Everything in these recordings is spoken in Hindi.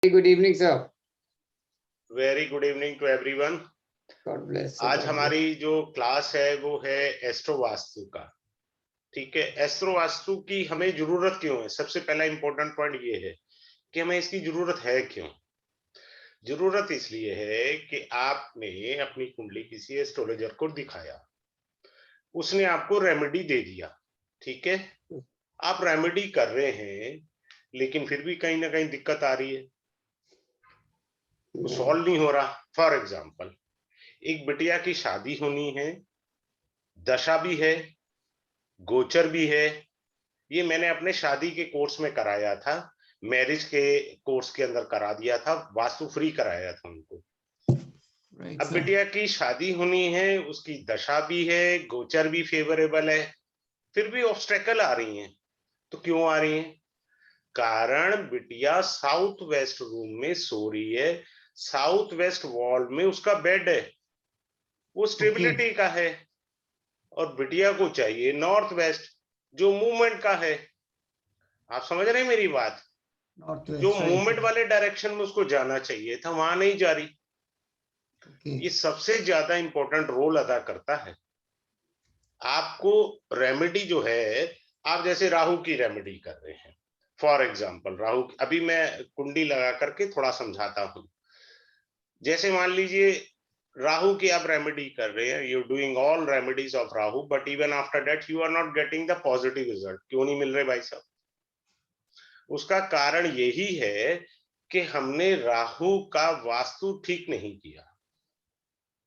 Good evening, sir. Very good evening to everyone. God bless. आज हमारी जो क्लास है वो है एस्ट्रो वास्तु का। ठीक है, एस्ट्रो वास्तु की हमें जरूरत क्यों है? सबसे पहला इंपॉर्टेंट पॉइंट ये है कि हमें इसकी जरूरत है क्यों। जरूरत इसलिए है कि आपने अपनी कुंडली किसी एस्ट्रोलॉजर को दिखाया, उसने आपको रेमेडी दे दिया। ठीक है, आप रेमेडी कर रहे हैं लेकिन फिर भी कहीं ना कहीं दिक्कत आ रही है, वो सॉल्व नहीं हो रहा। फॉर एग्जाम्पल, एक बिटिया की शादी होनी है, दशा भी है, गोचर भी है। ये मैंने अपने शादी के कोर्स में कराया था, मैरिज के कोर्स के अंदर करा दिया था, वास्तु फ्री कराया था उनको। अब बिटिया की शादी होनी है, उसकी दशा भी है, गोचर भी फेवरेबल है, फिर भी ऑब्स्टेकल आ रही हैं। तो क्यों आ रही हैं? कारण बिटिया साउथ वेस्ट रूम में सो रही है, साउथ वेस्ट वॉल में उसका बेड है, वो स्टेबिलिटी का है, और बिटिया को चाहिए नॉर्थ वेस्ट जो मूवमेंट का है। आप समझ रहे हैं मेरी बात? जो मूवमेंट वाले डायरेक्शन में उसको जाना चाहिए था, वहां नहीं जा रही। ये सबसे ज्यादा इंपॉर्टेंट रोल अदा करता है। आपको रेमेडी जो है, आप जैसे राहु की रेमेडी कर रहे हैं, फॉर एग्जाम्पल राहु, अभी मैं कुंडली लगा करके थोड़ा समझाता हूं। जैसे मान लीजिए राहु की आप रेमेडी कर रहे हैं, you doing all remedies of Rahu, but even after that you are not getting the positive result. क्यों नहीं मिल रहे भाई साहब? उसका कारण यही है कि हमने राहु का वास्तु ठीक नहीं किया।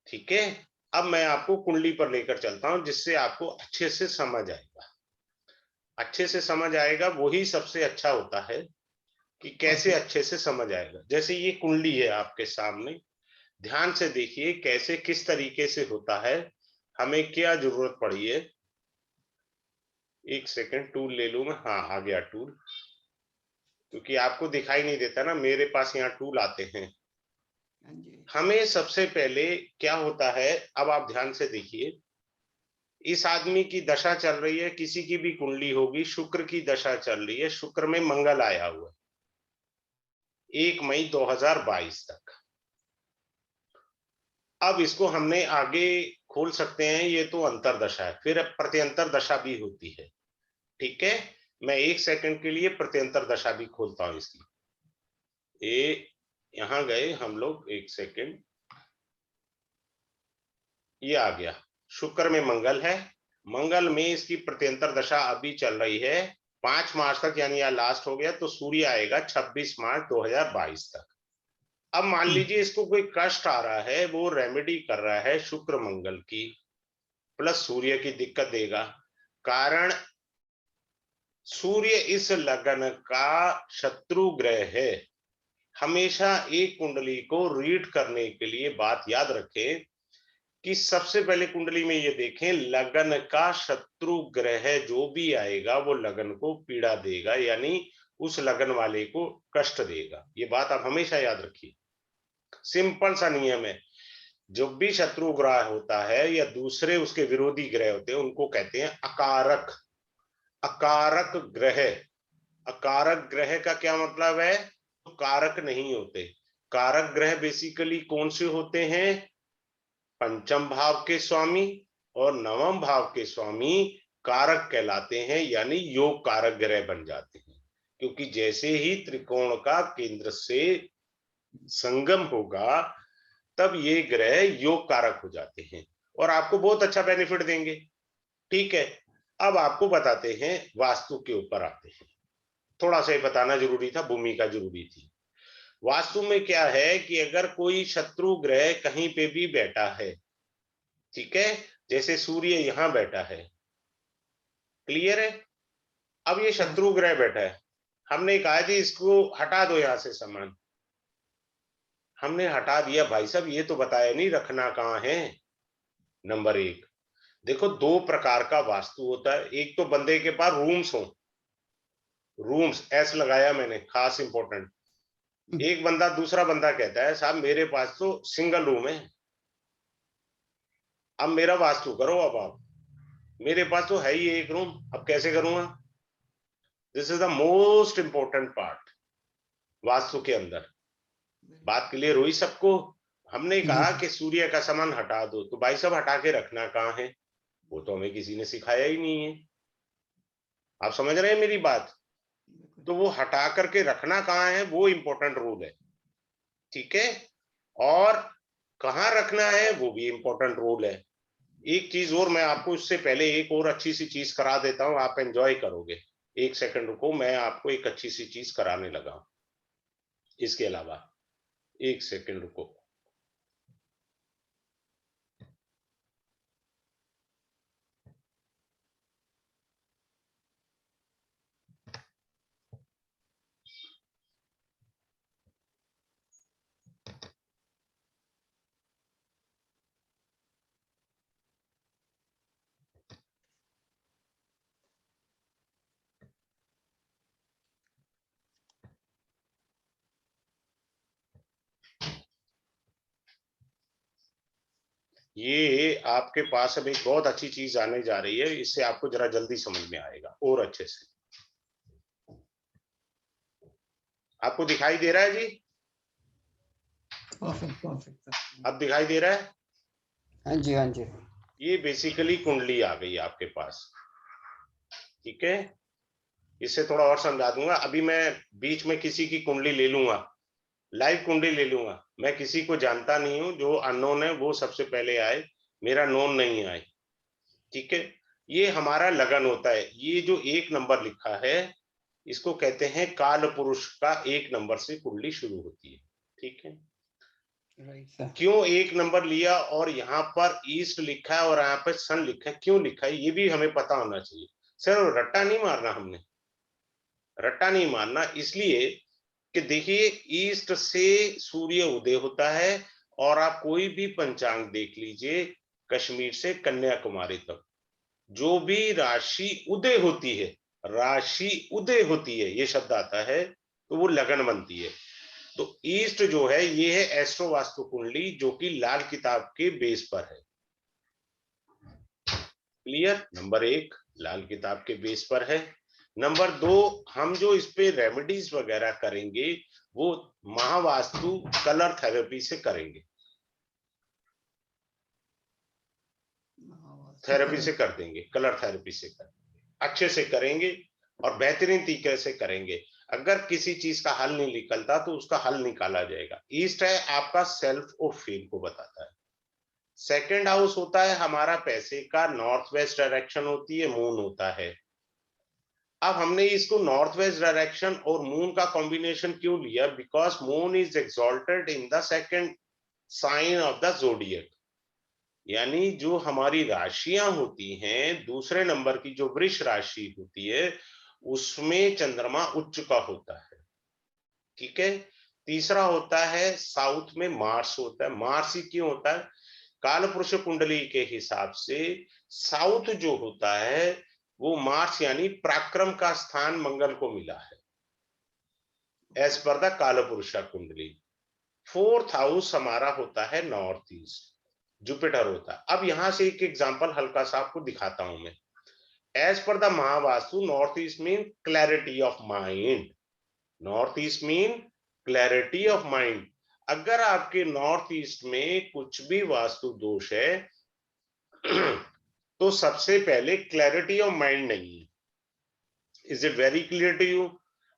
ठीक है, अब मैं आपको कुंडली पर लेकर चलता हूं जिससे आपको अच्छे से समझ आएगा। अच्छे से समझ आएगा वही सबसे अच्छा होता है कि कैसे अच्छे से समझ आएगा। जैसे ये कुंडली है आपके सामने, ध्यान से देखिए कैसे किस तरीके से होता है, हमें क्या जरूरत पड़ी है। एक सेकंड, टूल ले लूं मैं। हाँ, आ गया टूल, क्योंकि आपको दिखाई नहीं देता ना, मेरे पास यहाँ टूल आते हैं। हमें सबसे पहले क्या होता है, अब आप ध्यान से देखिए, इस आदमी की दशा चल रही है, किसी की भी कुंडली होगी, शुक्र की दशा चल रही है, शुक्र में मंगल आया हुआ है 1 मई 2022 तक। अब इसको हमने आगे खोल सकते हैं, ये तो अंतरदशा है, फिर प्रत्यंतर दशा भी होती है। ठीक है, मैं 1 सेकंड के लिए प्रत्यंतर दशा भी खोलता हूं इसकी। यहां गए हम लोग, 1 सेकंड, ये आ गया। शुक्र में मंगल है, मंगल में इसकी प्रत्यंतर दशा अभी चल रही है 5 मार्च तक, यानी यह लास्ट हो गया, तो सूर्य आएगा 26 मार्च 2022 तक। अब मान लीजिए इसको कोई कष्ट आ रहा है, वो रेमेडी कर रहा है शुक्र मंगल की, प्लस सूर्य की दिक्कत देगा। कारण सूर्य इस लगन का शत्रु ग्रह है। हमेशा एक कुंडली को रीड करने के लिए बात याद रखें कि सबसे पहले कुंडली में ये देखें, लगन का शत्रु ग्रह जो भी आएगा वो लगन को पीड़ा देगा, यानी उस लगन वाले को कष्ट देगा। ये बात आप हमेशा याद रखिए, सिंपल सा नियम है। जब भी शत्रु ग्रह होता है या दूसरे उसके विरोधी ग्रह होते हैं, उनको कहते हैं अकारक। अकारक ग्रह, अकारक ग्रह का क्या मतलब है? तो कारक नहीं होते। कारक ग्रह बेसिकली कौन से होते हैं? पंचम भाव के स्वामी और नवम भाव के स्वामी कारक कहलाते हैं, यानी योग कारक ग्रह बन जाते हैं। क्योंकि जैसे ही त्रिकोण का केंद्र से संगम होगा तब ये ग्रह योग कारक हो जाते हैं और आपको बहुत अच्छा बेनिफिट देंगे। ठीक है, अब आपको बताते हैं, वास्तु के ऊपर आते हैं। थोड़ा सा बताना जरूरी था, भूमिका जरूरी थी। वास्तु में क्या है कि अगर कोई शत्रु ग्रह कहीं पे भी बैठा है, ठीक है, जैसे सूर्य यहां बैठा है, क्लियर है? अब ये शत्रु ग्रह बैठा है, हमने कहा जी इसको हटा दो यहां से सामान, हमने हटा दिया। भाई साहब ये तो बताया नहीं रखना कहां है। नंबर 1, देखो 2 प्रकार का वास्तु होता है। एक तो बंदे के पास रूम्स हो, रूम्स एस लगाया मैंने, खास इंपॉर्टेंट। एक बंदा, दूसरा बंदा कहता है साहब मेरे पास तो सिंगल रूम है। अब मेरा वास्तु करो, अब आप, मेरे पास तो है ही एक रूम, अब कैसे करूंगा? This is the most important part vastu के अंदर। बात क्लियर हुई सबको? हमने कहा कि सूर्य का सामान हटा दो, तो भाई साहब हटा के रखना कहाँ है? वो तो हमें किसी ने सिखाया ही नहीं है। आप समझ रहे हैं मेरी बात? तो वो हटा करके रखना कहाँ है, वो इंपॉर्टेंट रूल है। ठीक है, और कहाँ रखना है वो भी इंपॉर्टेंट रूल है। एक चीज और मैं आपको इससे पहले एक और अच्छी सी चीज करा देता हूं, आप एंजॉय करोगे। एक सेकंड रुको, मैं आपको एक अच्छी सी चीज कराने लगा हूं इसके अलावा। एक सेकंड रुको। ये आपके पास अब एक बहुत अच्छी चीज आने जा रही है, इससे आपको जरा जल्दी समझ में आएगा और अच्छे से। आपको दिखाई दे रहा है जी? परफेक्ट। अब दिखाई दे रहा है? हाँ जी, हाँ जी। ये बेसिकली कुंडली आ गई आपके पास। ठीक है, इससे थोड़ा और समझा दूंगा। अभी मैं बीच में किसी की कुंडली ले लूंगा, लाइव कुंडली ले लूंगा। मैं किसी को जानता नहीं हूं, जो अननोन है वो सबसे पहले आए, मेरा नोन नहीं आए। ठीक है, ये हमारा लगन होता है। ये जो एक नंबर लिखा है, इसको कहते हैं काल पुरुष का एक नंबर से कुंडली शुरू होती है। ठीक है, राइट सर। क्यों एक नंबर लिया और यहाँ पर ईस्ट लिखा है और यहाँ पर सन लिखा है, क्यों लिखा है, ये भी हमें पता होना चाहिए। सर रट्टा नहीं मारना, हमने रट्टा नहीं मारना, इसलिए कि देखिए ईस्ट से सूर्य उदय होता है, और आप कोई भी पंचांग देख लीजिए, कश्मीर से कन्याकुमारी तक जो भी राशि उदय होती है, राशि उदय होती है, ये शब्द आता है, तो वो लगन बनती है। तो ईस्ट जो है ये है एस्ट्रो वास्तु कुंडली, जो कि लाल किताब के बेस पर है। क्लियर? नंबर एक, लाल किताब के बेस पर है। नंबर दो, हम जो इस पे रेमेडीज वगैरह करेंगे वो महावास्तु कलर थेरेपी से करेंगे, थेरेपी से कर देंगे, कलर थेरेपी से कर देंगे, अच्छे से करेंगे और बेहतरीन तरीके से करेंगे। अगर किसी चीज का हल नहीं निकलता तो उसका हल निकाला जाएगा। ईस्ट है आपका सेल्फ और फेम को बताता है। सेकंड हाउस होता है हमारा पैसे का, नॉर्थ वेस्ट डायरेक्शन होती है, मून होता है। अब हमने इसको नॉर्थ वेस्ट डायरेक्शन और मून का कॉम्बिनेशन क्यों लिया? Because moon is exalted in the second sign of the zodiac, यानी जो हमारी राशियां होती हैं, दूसरे नंबर की जो वृष राशि होती है उसमें चंद्रमा उच्च का होता है। ठीक है, तीसरा होता है साउथ में मार्स होता है। मार्स ही क्यों होता है? काल पुरुष कुंडली के हिसाब से साउथ जो होता है वो मार्स यानी पराक्रम का स्थान मंगल को मिला है, एज पर द काल पुरुष कुंडली। फोर्थ हाउस हमारा होता है नॉर्थ ईस्ट, जुपिटर होता है। अब यहां से एक एग्जांपल हल्का सा आपको दिखाता हूं मैं। As per the Mahavastu, north east mean clarity of mind, north east mean clarity of mind. अगर आपके नॉर्थ ईस्ट में कुछ भी वास्तु दोष है तो सबसे पहले क्लैरिटी ऑफ माइंड नहीं है। Is it very clear to you?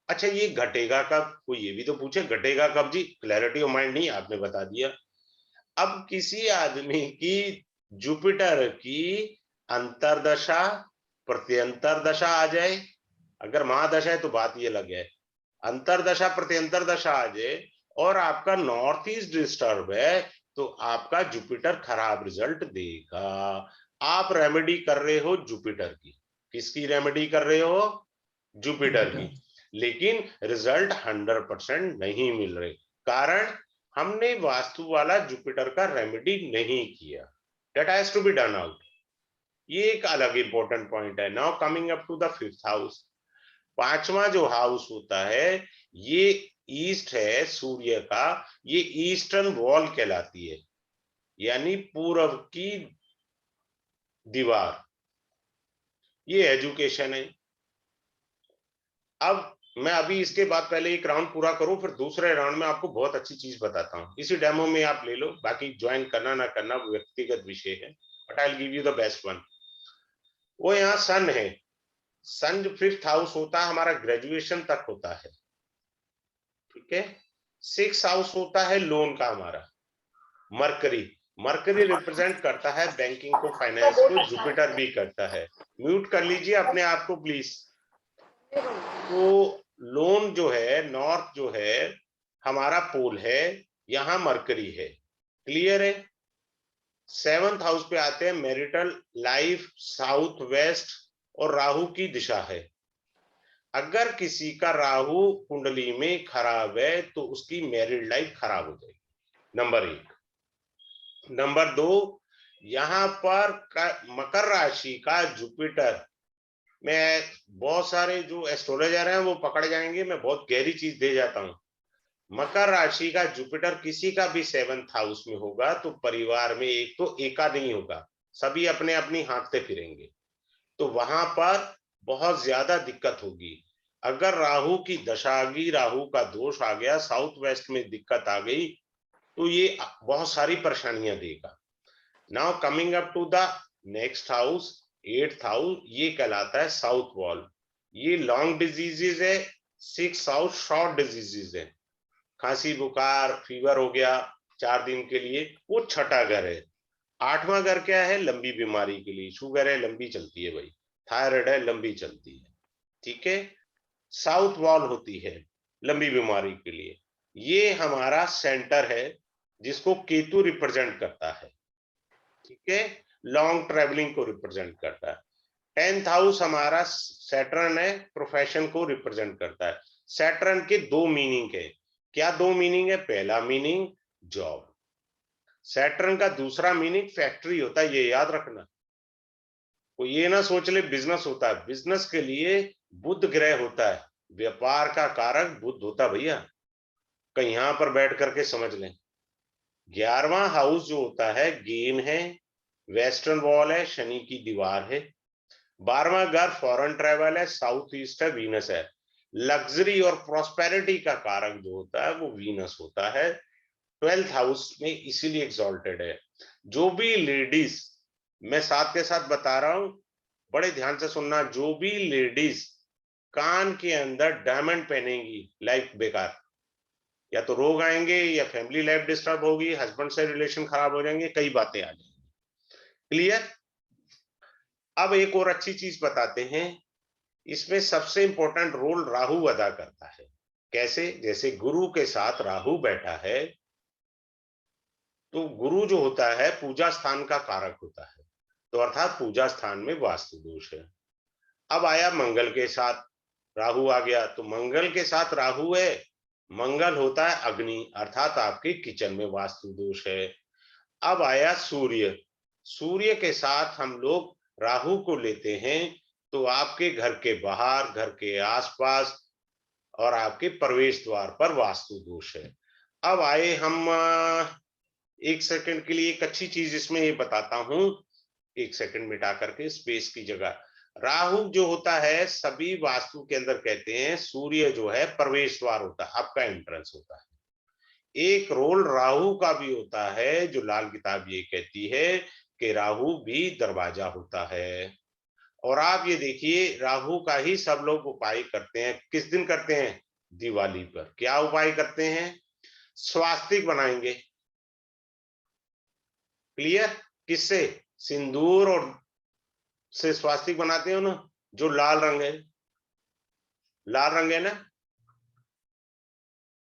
अच्छा, ये घटेगा कब? कोई ये भी तो पूछे घटेगा कब जी? क्लैरिटी ऑफ माइंड नहीं, आपने बता दिया। अब किसी आदमी की जुपिटर की अंतरदशा प्रत्यंतर दशा आ जाए, अगर महादशा है तो बात ये लग है, अंतरदशा प्रत्यंतर दशा आ जाए और आपका नॉर्थ ईस्ट डिस्टर्ब है, तो आपका जुपिटर खराब रिजल्ट देगा। आप रेमेडी कर रहे हो जुपिटर की, किसकी रेमेडी कर रहे हो? जुपिटर की, लेकिन रिजल्ट 100% नहीं मिल रहे। कारण हमने वास्तु वाला जुपिटर का रेमेडी नहीं किया। That has to be done out. ये एक अलग इंपॉर्टेंट पॉइंट है। Now coming up to the fifth house. पांचवा जो हाउस होता है ये ईस्ट है सूर्य का, ये ईस्टर्न वॉल कहलाती है, यानी पूर्व की दीवार, ये एजुकेशन है। अब मैं अभी इसके बाद पहले एक राउंड पूरा करूं, फिर दूसरे राउंड में आपको बहुत अच्छी चीज बताता हूं। इसी डेमो में आप ले लो, बाकी ज्वाइन करना ना करना व्यक्तिगत विषय है, but I will give you the best one. वो यहाँ सन है, सन जो 5th हाउस होता है हमारा ग्रेजुएशन तक होता है, ठीक है। 6th हाउस होता है लोन का हमारा। मरकरी, मरकरी रिप्रेजेंट करता है बैंकिंग को, फाइनेंस को, जुपिटर भी करता है। म्यूट कर लीजिए अपने आप को प्लीज। तो लोन जो है, नॉर्थ जो है हमारा पोल है, यहां मरकरी है, क्लियर है। 7th हाउस पे आते हैं मैरिटल लाइफ, साउथ वेस्ट और राहु की दिशा है। अगर किसी का राहु कुंडली में खराब है तो उसकी मैरिड लाइफ खराब हो जाएगी, नंबर 1। नंबर 2, यहां पर मकर राशि का जुपिटर, मैं बहुत सारे जो एस्ट्रोलॉजर हैं वो पकड़ जाएंगे, मैं बहुत गहरी चीज दे जाता हूं। मकर राशि का जुपिटर किसी का भी 7th हाउस में होगा तो परिवार में एक तो एका नहीं होगा, सभी अपने अपनी हाँकते फिरेंगे, तो वहां पर बहुत ज्यादा दिक्कत होगी। अगर राहु की दशा आ गई, राहु का दोष आ गया, साउथ वेस्ट में दिक्कत आ गई, तो ये बहुत सारी परेशानियां देगा। Now coming up to the next house, 8th house, ये कहलाता है साउथ वॉल। ये लॉन्ग डिजीजेज है। 6th हाउस शॉर्ट डिजीजेज है, खांसी बुखार फीवर हो गया 4 दिन के लिए, वो छठा घर है। 8वां घर क्या है, लंबी बीमारी के लिए, शुगर है लंबी चलती है भाई, थायराइड है लंबी चलती है, ठीक है। साउथ वॉल होती है लंबी बीमारी के लिए। ये हमारा सेंटर है जिसको केतु रिप्रेजेंट करता है, ठीक है, लॉन्ग ट्रेवलिंग को रिप्रेजेंट करता है। 10th हाउस हमारा सैटर्न है, प्रोफेशन को रिप्रेजेंट करता है। सैटर्न के 2 मीनिंग है। क्या 2 मीनिंग है? पहला मीनिंग जॉब, सैटर्न का दूसरा मीनिंग फैक्ट्री होता है, ये याद रखना। वो ये ना सोच ले बिजनेस होता है, बिजनेस के लिए बुध ग्रह होता है, व्यापार का कारक बुध होता है भैया, कहीं यहां पर बैठ करके समझ लें। 11वां हाउस जो होता है गेन है, वेस्टर्न वॉल है, शनि की दीवार है। 12वां घर फॉरेन ट्रेवल है, साउथ ईस्ट है, वीनस है। लग्जरी और प्रॉस्पेरिटी का कारक जो होता है वो वीनस होता है, 12th हाउस में इसीलिए एग्जॉल्टेड है। जो भी लेडीज, मैं साथ के साथ बता रहा हूं, बड़े ध्यान से सुनना, जो भी लेडीज कान के अंदर डायमंड पहनेंगी लाइफ बेकार, या तो रोग आएंगे या फैमिली लाइफ डिस्टर्ब होगी, हस्बैंड से रिलेशन खराब हो जाएंगे, कई बातें आ जाएंगी, क्लियर। अब एक और अच्छी चीज बताते हैं, इसमें सबसे इंपॉर्टेंट रोल राहु अदा करता है। कैसे? जैसे गुरु के साथ राहु बैठा है, तो गुरु जो होता है पूजा स्थान का कारक होता है, तो अर्थात पूजा स्थान में वास्तु दोष है। अब आया मंगल के साथ राहु आ गया, तो मंगल के साथ राहु है, मंगल होता है अग्नि, अर्थात आपके किचन में वास्तु दोष है। अब आया सूर्य, सूर्य के साथ हम लोग राहु को लेते हैं, तो आपके घर के बाहर, घर के आसपास और आपके प्रवेश द्वार पर वास्तु दोष है। अब आए हम एक सेकंड के लिए एक अच्छी चीज इसमें ये बताता हूं, एक सेकंड मिटा करके स्पेस की जगह। राहु जो होता है सभी वास्तु के अंदर कहते हैं, सूर्य जो है प्रवेश द्वार होता है, आपका एंट्रेंस होता है। एक रोल राहु का भी होता है, जो लाल किताब ये कहती है कि राहु भी दरवाजा होता है। और आप ये देखिए राहु का ही सब लोग उपाय करते हैं, किस दिन करते हैं? दिवाली पर। क्या उपाय करते हैं? स्वास्तिक बनाएंगे, क्लियर। किससे? सिंदूर और से स्वास्तिक बनाते हो ना, जो लाल रंग है, लाल रंग है ना,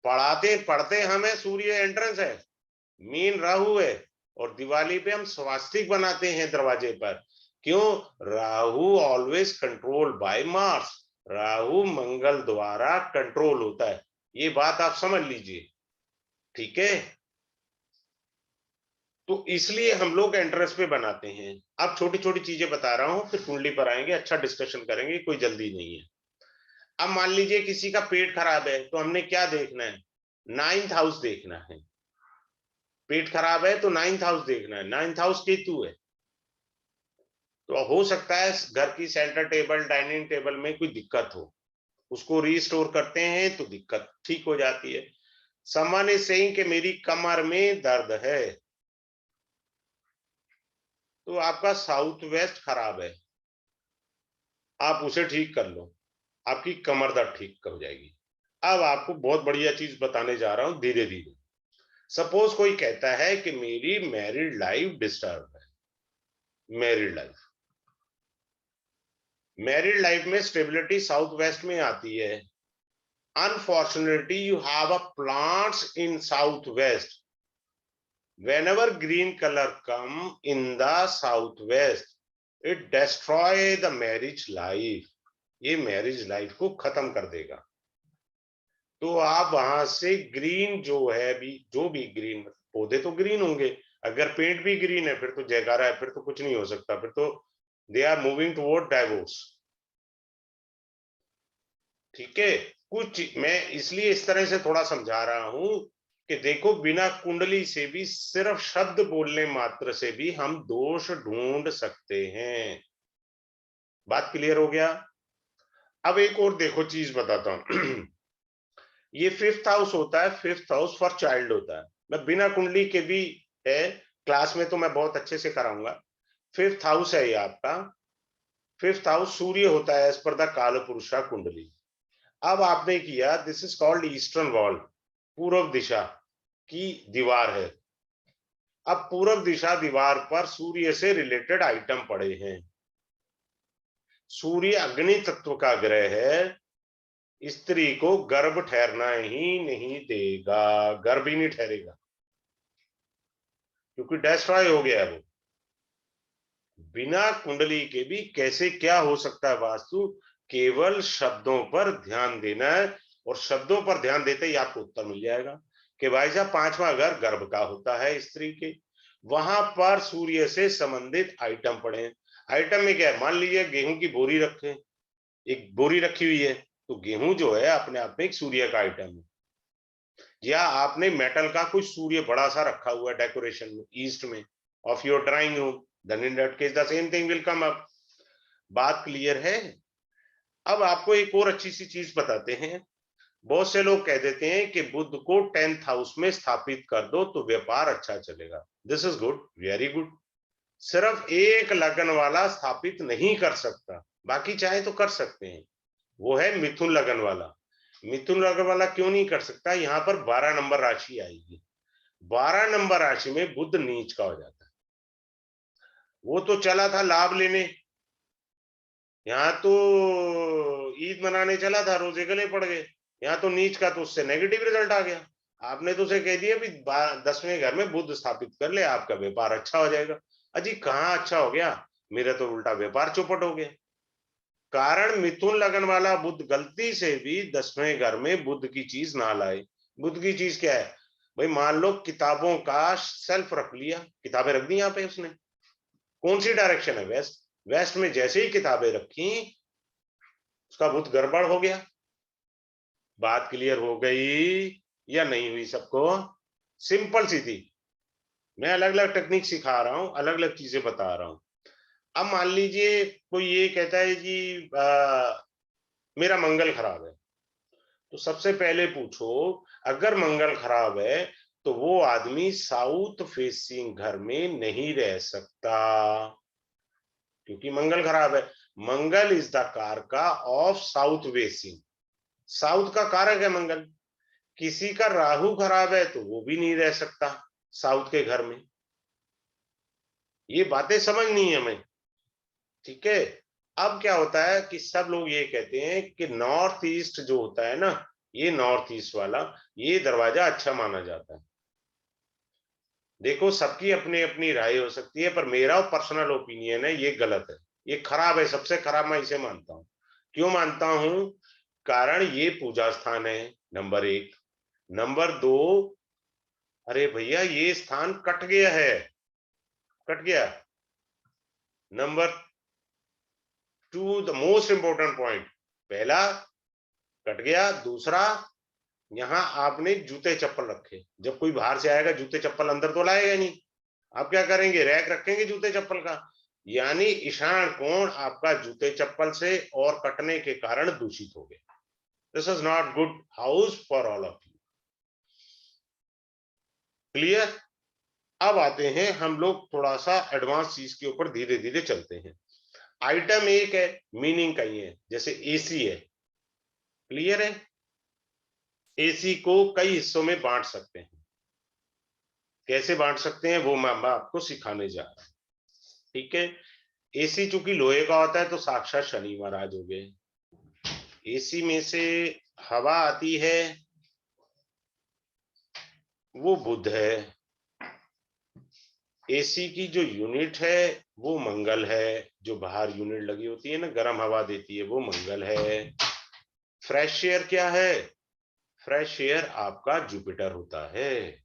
पढ़ते हमें सूर्य एंट्रेंस है, मीन राहु है, और दिवाली पे हम स्वास्तिक बनाते हैं दरवाजे पर। क्यों? Rahu always control by Mars, Rahu Mangal द्वारा कंट्रोल होता है, ये बात आप समझ लीजिए, ठीक है। तो इसलिए हम लोग एंट्रेंस पे बनाते हैं। अब छोटी छोटी चीजें बता रहा हूं, फिर कुंडली पर आएंगे, अच्छा डिस्कशन करेंगे, कोई जल्दी नहीं है। अब मान लीजिए किसी का पेट खराब है, तो हमने क्या देखना है? 9th हाउस देखना है। पेट खराब है तो 9th हाउस देखना है, 9th हाउस केतु है, तो हो सकता है घर की सेंटर टेबल, डाइनिंग टेबल में कोई दिक्कत हो, उसको रीस्टोर करते हैं तो दिक्कत ठीक हो जाती है। समवन इज सेइंग कि मेरी कमर में दर्द है, तो आपका साउथ वेस्ट खराब है, आप उसे ठीक कर लो, आपकी कमर दर्द ठीक हो जाएगी। अब आपको बहुत बढ़िया चीज बताने जा रहा हूं धीरे धीरे। सपोज कोई कहता है कि मेरी मैरिड लाइफ डिस्टर्ब है, मैरिड लाइफ में स्टेबिलिटी साउथ वेस्ट में आती है। Unfortunately you have a plants in south west, whenever green color come in the southwest it destroy the marriage life, ये मैरिज लाइफ को खत्म कर देगा। तो आप वहां से ग्रीन जो है भी, जो भी ग्रीन, पौधे तो ग्रीन होंगे, अगर पेंट भी ग्रीन है फिर तो जयकारा है, फिर तो कुछ नहीं हो सकता, फिर तो they are moving toward divorce. ठीक है, कुछ मैं इसलिए इस तरह से थोड़ा समझा रहा हूं कि देखो बिना कुंडली से भी, सिर्फ शब्द बोलने मात्र से भी हम दोष ढूंढ सकते हैं। बात क्लियर हो गया? अब एक और देखो चीज बताता हूं। ये 5th हाउस होता है, 5th हाउस फॉर चाइल्ड होता है। मैं बिना कुंडली के भी है, क्लास में तो मैं बहुत अच्छे से कराऊंगा। 5th हाउस है ये आपका। 5th हाउस सूर्य होता है एज पर द काल पुरुषा कुंडली। अब आपने किया, this is called eastern wall, पूर्व दिशा की दीवार है। अब पूर्व दिशा दीवार पर सूर्य से रिलेटेड आइटम पड़े हैं। सूर्य अग्नि तत्व का ग्रह है, स्त्री को गर्भ ठहरना ही नहीं देगा, गर्भ ही नहीं ठहरेगा क्योंकि डिस्ट्रॉय हो गया है वो। बिना कुंडली के भी कैसे क्या हो सकता है वास्तु, केवल शब्दों पर ध्यान देना है, और शब्दों पर ध्यान देते ही आपको उत्तर मिल जाएगा कि भाई साहब 5वां घर गर्भ का होता है स्त्री के, वहां पर सूर्य से संबंधित आइटम पड़े हैं। आइटम में क्या है, मान लीजिए गेहूं की बोरी रखे, एक बोरी रखी हुई है, तो गेहूं जो है अपने आप में एक सूर्य का आइटम है। या आपने मेटल का कुछ सूर्य बड़ा सा रखा हुआ है डेकोरेशन में ईस्ट में of your drawing room, then in that case the same thing will come up. बात क्लियर है? अब आपको एक और अच्छी सी चीज बताते हैं। बहुत से लोग कह देते हैं कि बुध को 10th हाउस में स्थापित कर दो तो व्यापार अच्छा चलेगा। This is good, very good. सिर्फ एक लगन वाला स्थापित नहीं कर सकता, बाकी चाहे तो कर सकते हैं, वो है मिथुन लगन वाला। मिथुन लगन वाला क्यों नहीं कर सकता? यहाँ पर 12 नंबर राशि आएगी, 12 नंबर राशि में बुध नीच का हो जाता है। वो तो चला था लाभ लेने, यहाँ तो ईद मनाने चला था, रोजे गले पड़ गए। यहाँ तो नीच का, तो उससे नेगेटिव रिजल्ट आ गया। आपने तो उसे कह दिया भी 10वें घर में बुध स्थापित कर ले, आपका व्यापार अच्छा हो जाएगा। अजी कहाँ अच्छा हो गया, मेरा तो उल्टा व्यापार चौपट हो गया। कारण मिथुन लगन वाला बुध गलती से भी 10वें घर में बुध की चीज ना लाए। बुध की चीज क्या है भाई? मान लो किताबों का सेल्फ रख लिया, किताबें रख दी यहाँ पे उसने, कौन सी डायरेक्शन है? वेस्ट। वेस्ट में जैसे ही किताबें रखी, उसका बुध गड़बड़ हो गया। बात क्लियर हो गई या नहीं हुई सबको? सिंपल सी थी। मैं अलग अलग टेक्निक सिखा रहा हूं, अलग अलग चीजें बता रहा हूं। अब मान लीजिए कोई ये कहता है जी मेरा मंगल खराब है, तो सबसे पहले पूछो, अगर मंगल खराब है तो वो आदमी साउथ फेसिंग घर में नहीं रह सकता, क्योंकि मंगल खराब है। मंगल इज द कारका ऑफ साउथ फेसिंग, साउथ का कारक है मंगल। किसी का राहु खराब है तो वो भी नहीं रह सकता साउथ के घर में। ये बातें समझनी है हमें, ठीक है? अब क्या होता है कि सब लोग ये कहते हैं कि नॉर्थ ईस्ट जो होता है ना, ये नॉर्थ ईस्ट वाला, ये दरवाजा अच्छा माना जाता है। देखो सबकी अपनी अपनी राय हो सकती है, पर मेरा पर्सनल ओपिनियन है ये गलत है, ये खराब है, सबसे खराब मैं इसे मानता हूं। क्यों मानता हूं? कारण ये पूजा स्थान है, नंबर 1। नंबर 2, अरे भैया ये स्थान कट गया है, कट गया। Number 2, the most important point, पहला कट गया, दूसरा यहाँ आपने जूते चप्पल रखे, जब कोई बाहर से आएगा जूते चप्पल अंदर तो लाएगा नहीं, आप क्या करेंगे? रैक रखेंगे जूते चप्पल का, यानी ईशान कोण आपका जूते चप्पल से और कटने के कारण दूषित हो गया। This is not good house for all of you. Clear? अब आते हैं हम लोग थोड़ा सा एडवांस चीज के ऊपर धीरे धीरे चलते हैं। आइटम एक है, मीनिंग कहीं है, जैसे एसी है। क्लियर है? एसी को कई हिस्सों में बांट सकते हैं। कैसे बांट सकते हैं वो मैं आपको सिखाने जा रहा हूं। ठीक है? एसी चूंकि लोहे का होता है तो साक्षात शनि महाराज हो गए। एसी में से हवा आती है, वो बुध है। एसी की जो यूनिट है वो मंगल है, जो बाहर यूनिट लगी होती है ना, गर्म हवा देती है, वो मंगल है। फ्रेश एयर क्या है? फ्रेश एयर आपका जुपिटर होता है।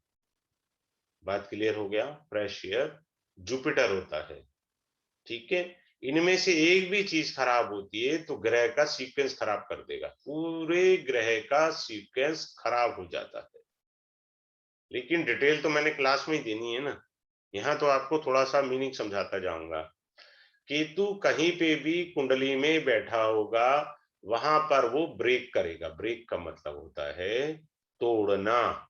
बात क्लियर हो गया? फ्रेश एयर जुपिटर होता है। ठीक है? इनमें से एक भी चीज खराब होती है तो ग्रह का सीक्वेंस खराब कर देगा, पूरे ग्रह का सीक्वेंस खराब हो जाता है। लेकिन डिटेल तो मैंने क्लास में ही देनी है ना, यहाँ तो आपको थोड़ा सा मीनिंग समझाता जाऊंगा। केतु कहीं पे भी कुंडली में बैठा होगा, वहां पर वो ब्रेक करेगा। ब्रेक का मतलब होता है तोड़ना।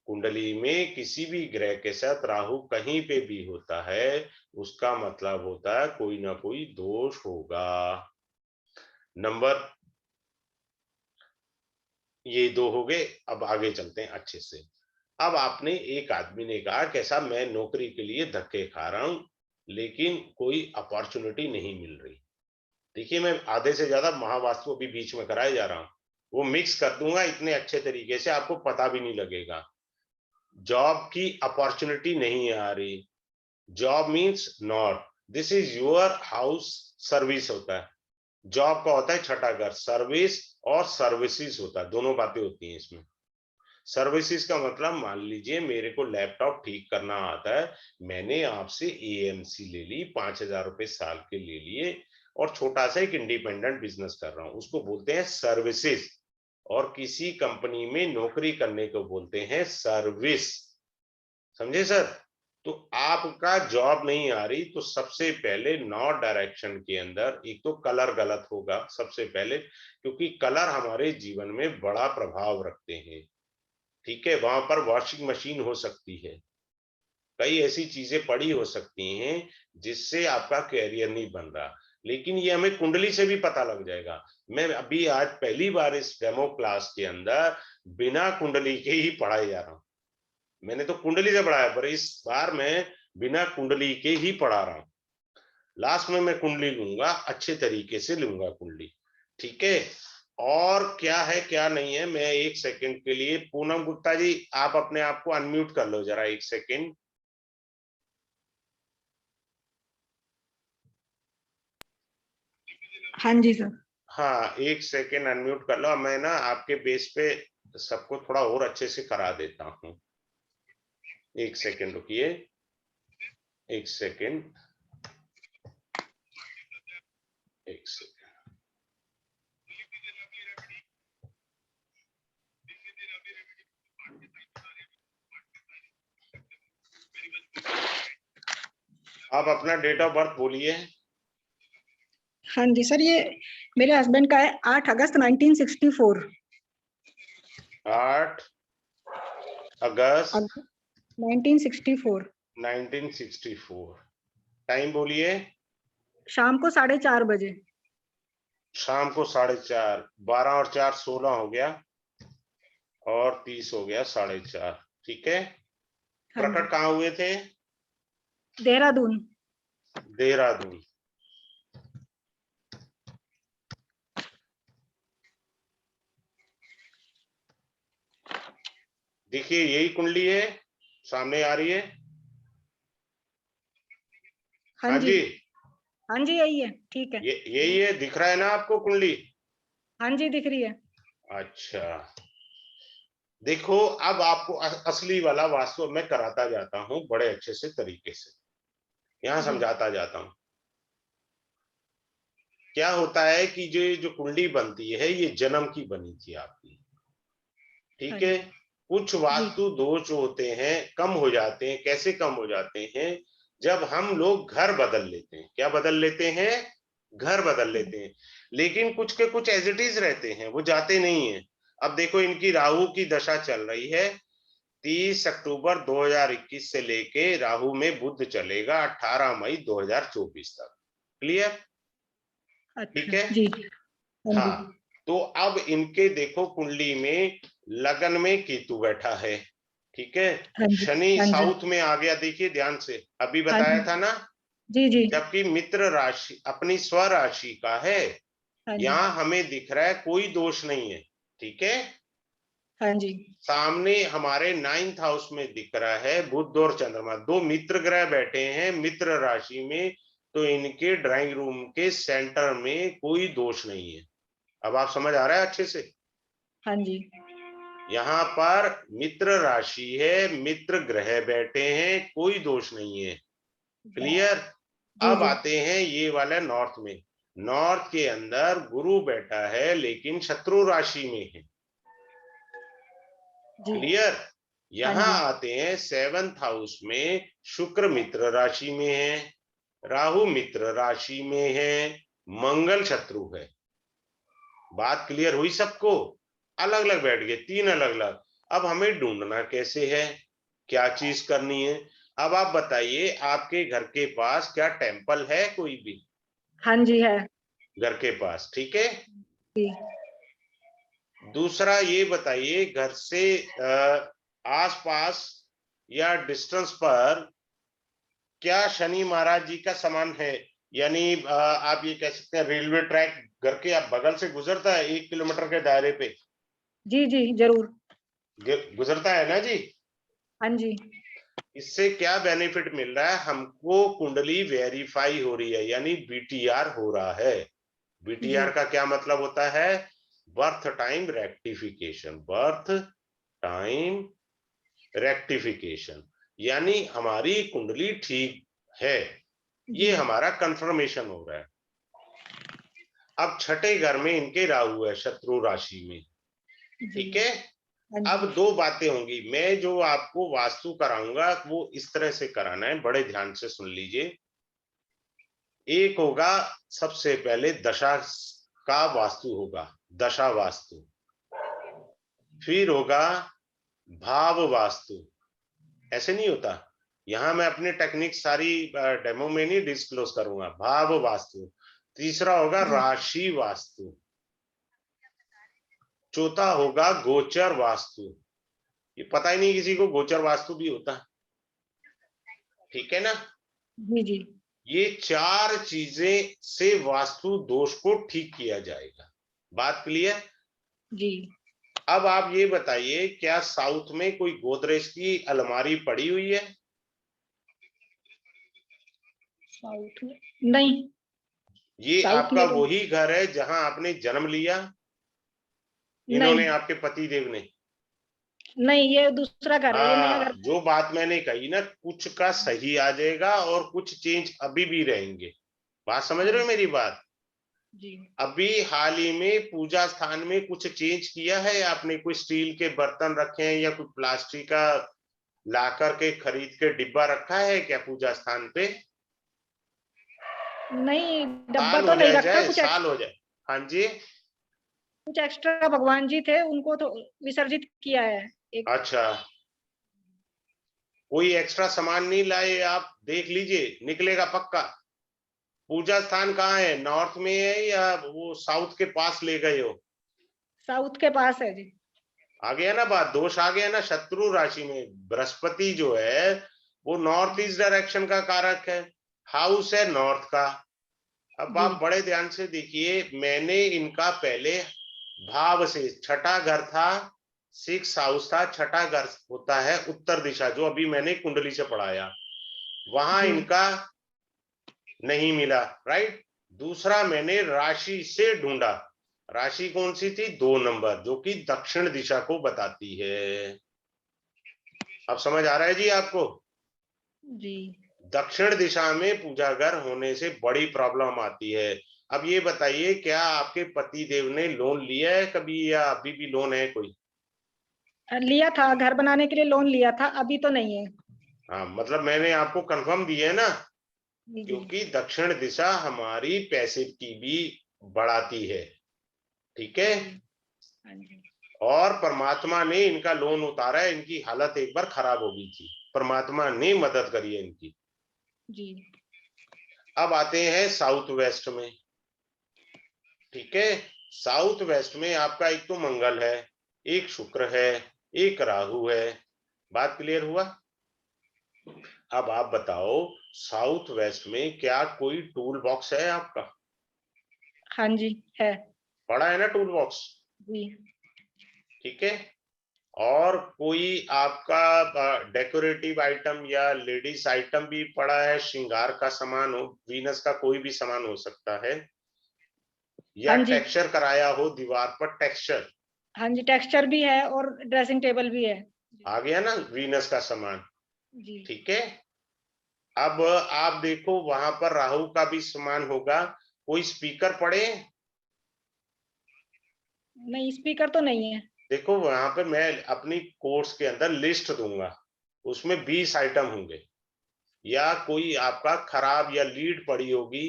कुंडली में किसी भी ग्रह के साथ राहु कहीं पे भी होता है, उसका मतलब होता है कोई ना कोई दोष होगा। नंबर ये दो हो गए। अब आगे चलते हैं अच्छे से। अब आपने एक आदमी ने कहा कैसा, मैं नौकरी के लिए धक्के खा रहा हूं लेकिन कोई अपॉर्चुनिटी नहीं मिल रही। देखिए, मैं आधे से ज्यादा महावास्तु अभी बीच में कराए जा रहा हूं, वो मिक्स कर दूंगा इतने अच्छे तरीके से आपको पता भी नहीं लगेगा। जॉब की अपॉर्चुनिटी नहीं आ रही। Job means not, this is your house service होता है। जॉब का होता है छठा घर, सर्विस और सर्विसेज होता है, दोनों बातें होती हैं इसमें। सर्विसेज का मतलब, मान लीजिए मेरे को लैपटॉप ठीक करना आता है, मैंने आपसे एएमसी ले ली, 5,000 रुपए साल के ले लिए, और छोटा सा एक इंडिपेंडेंट बिजनेस कर रहा हूं, उसको बोलते हैं सर्विसेज। और किसी कंपनी में नौकरी करने को बोलते हैं सर्विस। समझे सर? तो आपका जॉब नहीं आ रही तो सबसे पहले नॉर्थ डायरेक्शन के अंदर एक तो कलर गलत होगा सबसे पहले, क्योंकि कलर हमारे जीवन में बड़ा प्रभाव रखते हैं। ठीक है? वहां पर वॉशिंग मशीन हो सकती है, कई ऐसी चीजें पड़ी हो सकती हैं जिससे आपका कैरियर नहीं बन रहा, लेकिन ये हमें कुंडली से भी पता लग जाएगा। मैं अभी आज पहली बार इस डेमो क्लास के अंदर बिना कुंडली के ही पढ़ाई जा रहा हूं। मैंने तो कुंडली से पढ़ाया, पर इस बार मैं बिना कुंडली के ही पढ़ा रहा हूं। लास्ट में मैं कुंडली लूंगा, अच्छे तरीके से लूंगा कुंडली। ठीक है? और क्या है क्या नहीं है, मैं एक सेकंड के लिए, पूनम गुप्ता जी आप अपने आप को अनम्यूट कर लो जरा, एक सेकंड। हाँ जी सर। हाँ, एक सेकंड अनम्यूट कर लो। मैं ना आपके बेस पे सबको थोड़ा और अच्छे से करा देता हूँ। एक सेकंड रुकिए, एक सेकंड, एक सेकंड। आप अपना डेट ऑफ बर्थ बोलिए। हाँ जी सर, ये मेरे हस्बैंड का है 8 अगस्त 1964। 8 अगस्त 1964। 1964। टाइम बोलिए। शाम को 4:30 बजे। शाम को 4:30। 12 और 4 16 हो गया, और 30 हो गया 4:30। ठीक है? हाँ जी। प्रकट कहाँ हुए थे? देहरादून। देहरादून। देखिए यही कुंडली है, सामने आ रही है। हाँ जी, हाँ जी, यही है। ठीक है, यही है, दिख रहा है ना आपको कुंडली? हाँ जी दिख रही है। अच्छा, देखो अब आपको असली वाला वास्तव में कराता जाता हूं बड़े अच्छे से तरीके से, यहां जी। समझाता जाता हूं। क्या होता है कि जो कुंडली बनती है ये जन्म की बनी थी आपकी। हाँ ठीक जी। है? कुछ जी। वास्तु दोष होते हैं, कम हो जाते हैं। कैसे कम हो जाते हैं? जब हम लोग घर बदल लेते हैं। क्या बदल लेते हैं? घर बदल लेते हैं, लेकिन कुछ के कुछ एज इट इज रहते हैं, वो जाते नहीं है। अब देखो इनकी राहु की दशा चल रही है, 30 अक्टूबर 2021 से लेके राहु में बुध चलेगा 18 मई 2024 तक। क्लियर? ठीक है जी। हाँ, तो अब इनके देखो कुंडली में लगन में केतु बैठा है, ठीक है, शनि साउथ में आ गया, देखिए ध्यान से, अभी बताया था ना। जी जी। जबकि मित्र राशि अपनी स्व राशि का है, यहाँ हमें दिख रहा है कोई दोष नहीं है, ठीक है। हाँ जी। सामने हमारे 9th हाउस में दिख रहा है बुध और चंद्रमा, दो मित्र ग्रह बैठे हैं मित्र राशि में, तो इनके ड्राइंग रूम के सेंटर में कोई दोष नहीं है। अब आप समझ आ रहा है अच्छे से? हाँ जी। यहाँ पर मित्र राशि है, मित्र ग्रह बैठे हैं, कोई दोष नहीं है। क्लियर? अब आते हैं ये वाला नॉर्थ में। नॉर्थ के अंदर गुरु बैठा है लेकिन शत्रु राशि में है। क्लियर? यहाँ आते हैं 7th हाउस में, शुक्र मित्र राशि में है, राहु मित्र राशि में है, मंगल शत्रु है। बात क्लियर हुई सबको? अलग अलग बैठ गए, 3 अलग अलग। अब हमें ढूंढना कैसे है, क्या चीज करनी है? अब आप बताइए, आपके घर के पास क्या टेम्पल है कोई भी? हाँ जी है घर के पास, ठीक है। दूसरा ये बताइए, घर से आसपास या डिस्टेंस पर क्या शनि महाराज जी का समान है? यानी आप ये कह सकते हैं रेलवे ट्रैक घर के आप बगल से गुजरता है 1 किलोमीटर के दायरे पे? जी जी जरूर गुजरता है ना जी। हाँ जी। इससे क्या बेनिफिट मिल रहा है हमको? कुंडली वेरीफाई हो रही है, यानी बीटीआर हो रहा है। बीटीआर का क्या मतलब होता है? Birth time rectification. Birth time rectification, यानी हमारी कुंडली ठीक है, ये हमारा कंफर्मेशन हो रहा है। अब छठे घर में इनके राहु है शत्रु राशि में, ठीक है। अब दो बातें होंगी, मैं जो आपको वास्तु कराऊंगा वो इस तरह से कराना है, बड़े ध्यान से सुन लीजिए। एक होगा सबसे पहले दशा का वास्तु होगा, दशा वास्तु, फिर होगा भाव वास्तु। ऐसे नहीं होता, यहां मैं अपनी टेक्निक सारी डेमो में नहीं डिस्क्लोज करूंगा। भाव वास्तु, तीसरा होगा राशि वास्तु, चौथा होगा गोचर वास्तु। ये पता ही नहीं किसी को गोचर वास्तु भी होता, ठीक है ना। जी जी। ये 4 चीजें से वास्तु दोष को ठीक किया जाएगा। बात क्लियर? जी। अब आप ये बताइए, क्या साउथ में कोई गोदरेज की अलमारी पड़ी हुई है? साउथ में नहीं। ये आपका वही घर है जहां आपने जन्म लिया? इन्होंने आपके पति देव ने? नहीं, ये दूसरा घर है, ये नया घर। जो बात मैंने कही ना, कुछ का सही आ जाएगा और कुछ चेंज अभी भी रहेंगे। बात समझ रहे हो मेरी बात? जी। अभी हाल ही में पूजा स्थान में कुछ चेंज किया है आपने? कोई स्टील के बर्तन रखे हैं या कोई प्लास्टिक का लाकर के खरीद के डिब्बा रखा है क्या पूजा स्थान पे? नहीं, डब्बा तो नहीं रखा, कुछ साल हो जाए। हाँ जी, कुछ एक्स्ट्रा भगवान जी थे, उनको तो विसर्जित किया है अच्छा, कोई एक्स्ट्रा सामान नहीं लाए आप? देख लीजिए, निकलेगा पक्का। पूजा स्थान कहाँ है, नॉर्थ में है या वो साउथ के पास ले गए हो? साउथ के पास है जी। आ गया ना बात, दोष आ गया ना। शत्रु राशि में बृहस्पति जो है वो नॉर्थ ईस्ट डायरेक्शन का कारक है, हाउस है नॉर्थ का। अब आप बड़े ध्यान से देखिए, मैंने इनका पहले भाव से, छठा घर था, 6th हाउस था, छठा घर होता है उत्तर दिशा, जो अभी मैंने कुंडली से पढ़ाया, वहां इनका नहीं मिला, राइट। दूसरा मैंने राशि से ढूंढा, राशि कौन सी थी? 2 नंबर, जो कि दक्षिण दिशा को बताती है। अब समझ आ रहा है जी आपको? जी। दक्षिण दिशा में पूजा घर होने से बड़ी प्रॉब्लम आती है। अब ये बताइए, क्या आपके पति देव ने लोन लिया है कभी या अभी भी लोन है कोई? लिया था, घर बनाने के लिए लोन लिया था, अभी तो नहीं है। हाँ, मतलब मैंने आपको कंफर्म दिया है ना, जी जी। क्योंकि दक्षिण दिशा हमारी पैसे की भी बढ़ाती है, ठीक है। हाँ जी। और परमात्मा ने इनका लोन उतारा है, इनकी हालत एक बार खराब हो गई थी, परमात्मा ने मदद करी है इनकी। जी अब आते हैं साउथ वेस्ट में, ठीक है। साउथ वेस्ट में आपका एक तो मंगल है, एक शुक्र है, एक राहु है। बात क्लियर हुआ? अब आप बताओ, साउथ वेस्ट में क्या कोई टूल बॉक्स है आपका? हाँ जी है। पड़ा है ना टूल बॉक्स, जी ठीक है। और कोई आपका डेकोरेटिव आइटम या लेडीज आइटम भी पड़ा है, श्रृंगार का सामान हो, वीनस का कोई भी सामान हो सकता है, या हाँ जी। टेक्सचर कराया हो दीवार पर, टेक्सचर हाँ जी, टेक्सचर भी है और ड्रेसिंग टेबल भी है। आ गया ना, वीनस का सामान, जी ठीक है। अब आप देखो वहां पर राहु का भी सामान होगा। कोई स्पीकर पड़े हैं? नहीं, स्पीकर तो नहीं है। देखो वहां पे मैं अपनी कोर्स के अंदर लिस्ट दूंगा, उसमें 20 आइटम होंगे। या कोई आपका खराब या लीड पड़ी होगी,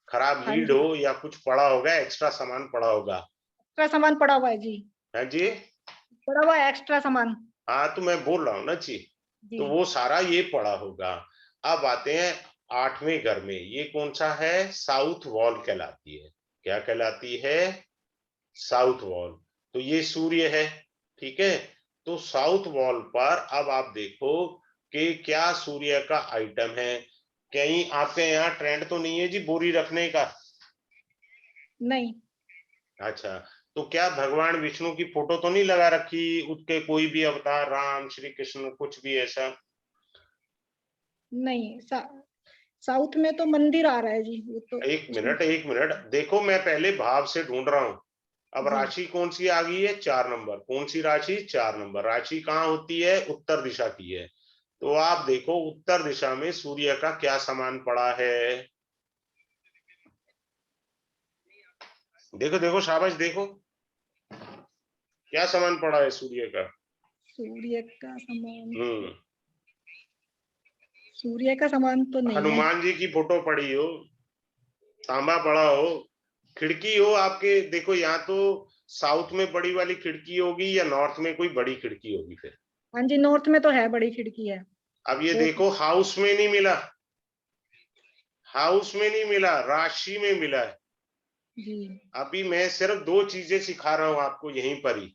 खराब हाँ लीड जी, हो या कुछ पड़ा होगा, एक्स्ट्रा सामान पड़ा होगा। एक्स्ट्रा सामान पड़ा हुआ है जी। है जी। पड़ा हुआ है एक्स्ट्रा सामान। हाँ तो मैं बोल रहा हूँ ना जी, जी तो वो सारा ये पड़ा होगा। अब आते हैं 8वें घर में, ये कौन सा है? साउथ वॉल कहलाती है। क्या कहलाती है? South wall. तो ये सूर्य है, ठीक है। तो साउथ वॉल पर अब आप देखो कि क्या सूर्य का आइटम है। कहीं आपके यहाँ ट्रेंड तो नहीं है जी बोरी रखने का? नहीं। अच्छा, तो क्या भगवान विष्णु की फोटो तो नहीं लगा रखी, उसके कोई भी अवतार, राम श्री कृष्ण कुछ भी ऐसा? नहीं, साउथ में तो मंदिर आ रहा है जी, वो तो एक उसमें। मिनट एक मिनट, देखो मैं पहले भाव से ढूंढ रहा हूं। अब जी राशि कौन सी आ गई है? 4 नंबर। कौन सी राशि? 4 नंबर। राशि कहाँ होती है? उत्तर दिशा की है। तो आप देखो उत्तर दिशा में सूर्य का क्या सामान पड़ा है। देखो देखो शाबाश, देखो क्या सामान पड़ा है सूर्य का। सूर्य का सामान। हम्म। सूर्य का सामान तो नहीं है। हनुमान जी की फोटो पड़ी हो, तांबा पड़ा हो, खिड़की हो आपके, देखो यहाँ तो साउथ में बड़ी वाली खिड़की होगी या नॉर्थ में कोई बड़ी खिड़की होगी फिर। हाँ जी, नॉर्थ में तो है, बड़ी खिड़की है। अब ये वो देखो हाउस में नहीं मिला, हाउस में नहीं मिला, राशि में मिला है। जी अभी मैं सिर्फ 2 चीजें सिखा रहा हूं आपको यहीं पर ही।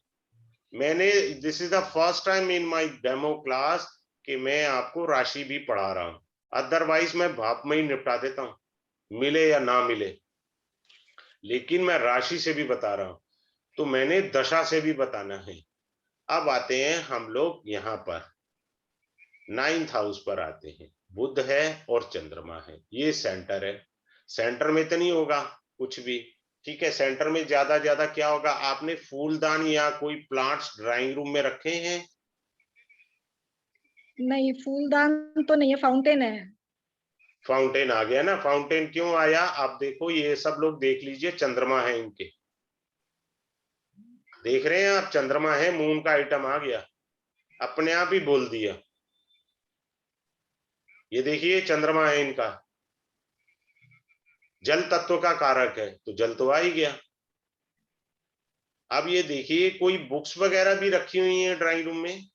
मैंने, this is the first time in my demo class कि मैं आपको राशि भी पढ़ा रहा हूं। अदरवाइज मैं भाप में ही निपटा देता हूं, मिले या ना मिले। लेकिन मैं राशि से भी बता रहा हूं, तो मैंने दशा से भी बताना है। अब आते हैं हम लोग यहाँ पर 9th हाउस पर आते हैं। बुध है और चंद्रमा है, ये सेंटर है। सेंटर में तो नहीं होगा कुछ भी, ठीक है। सेंटर में ज्यादा क्या होगा? आपने फूलदान या कोई प्लांट्स ड्राइंग रूम में रखे हैं? नहीं, फूलदान तो नहीं है, फाउंटेन है। फाउंटेन आ गया ना। फाउंटेन क्यों आया? आप देखो ये सब लोग देख लीजिए, चंद्रमा है इनके, देख रहे हैं आप? चंद्रमा है, मून का आइटम आ गया, अपने आप ही बोल दिया। ये देखिए चंद्रमा है इनका, जल तत्व का कारक है, तो जल तो आ ही गया। अब ये देखिए कोई बुक्स वगैरह भी रखी हुई है ड्राइंग रूम में?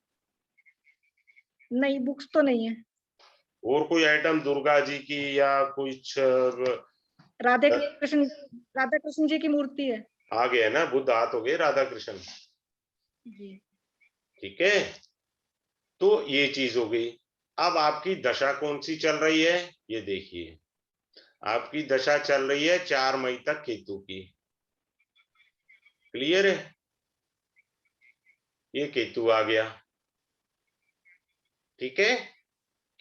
नहीं, बुक्स तो नहीं है। और कोई आइटम दुर्गा जी की या कुछ राधे कृष्ण, राधा कृष्ण जी की मूर्ति है। आ गया ना, बुद्ध हाथ हो गए, राधा कृष्ण, जी ठीक है। तो ये चीज हो गई। अब आपकी दशा कौन सी चल रही है? ये देखिए, आपकी दशा चल रही है 4 मई तक केतु की। क्लियर है? ये केतु आ गया, ठीक है। जी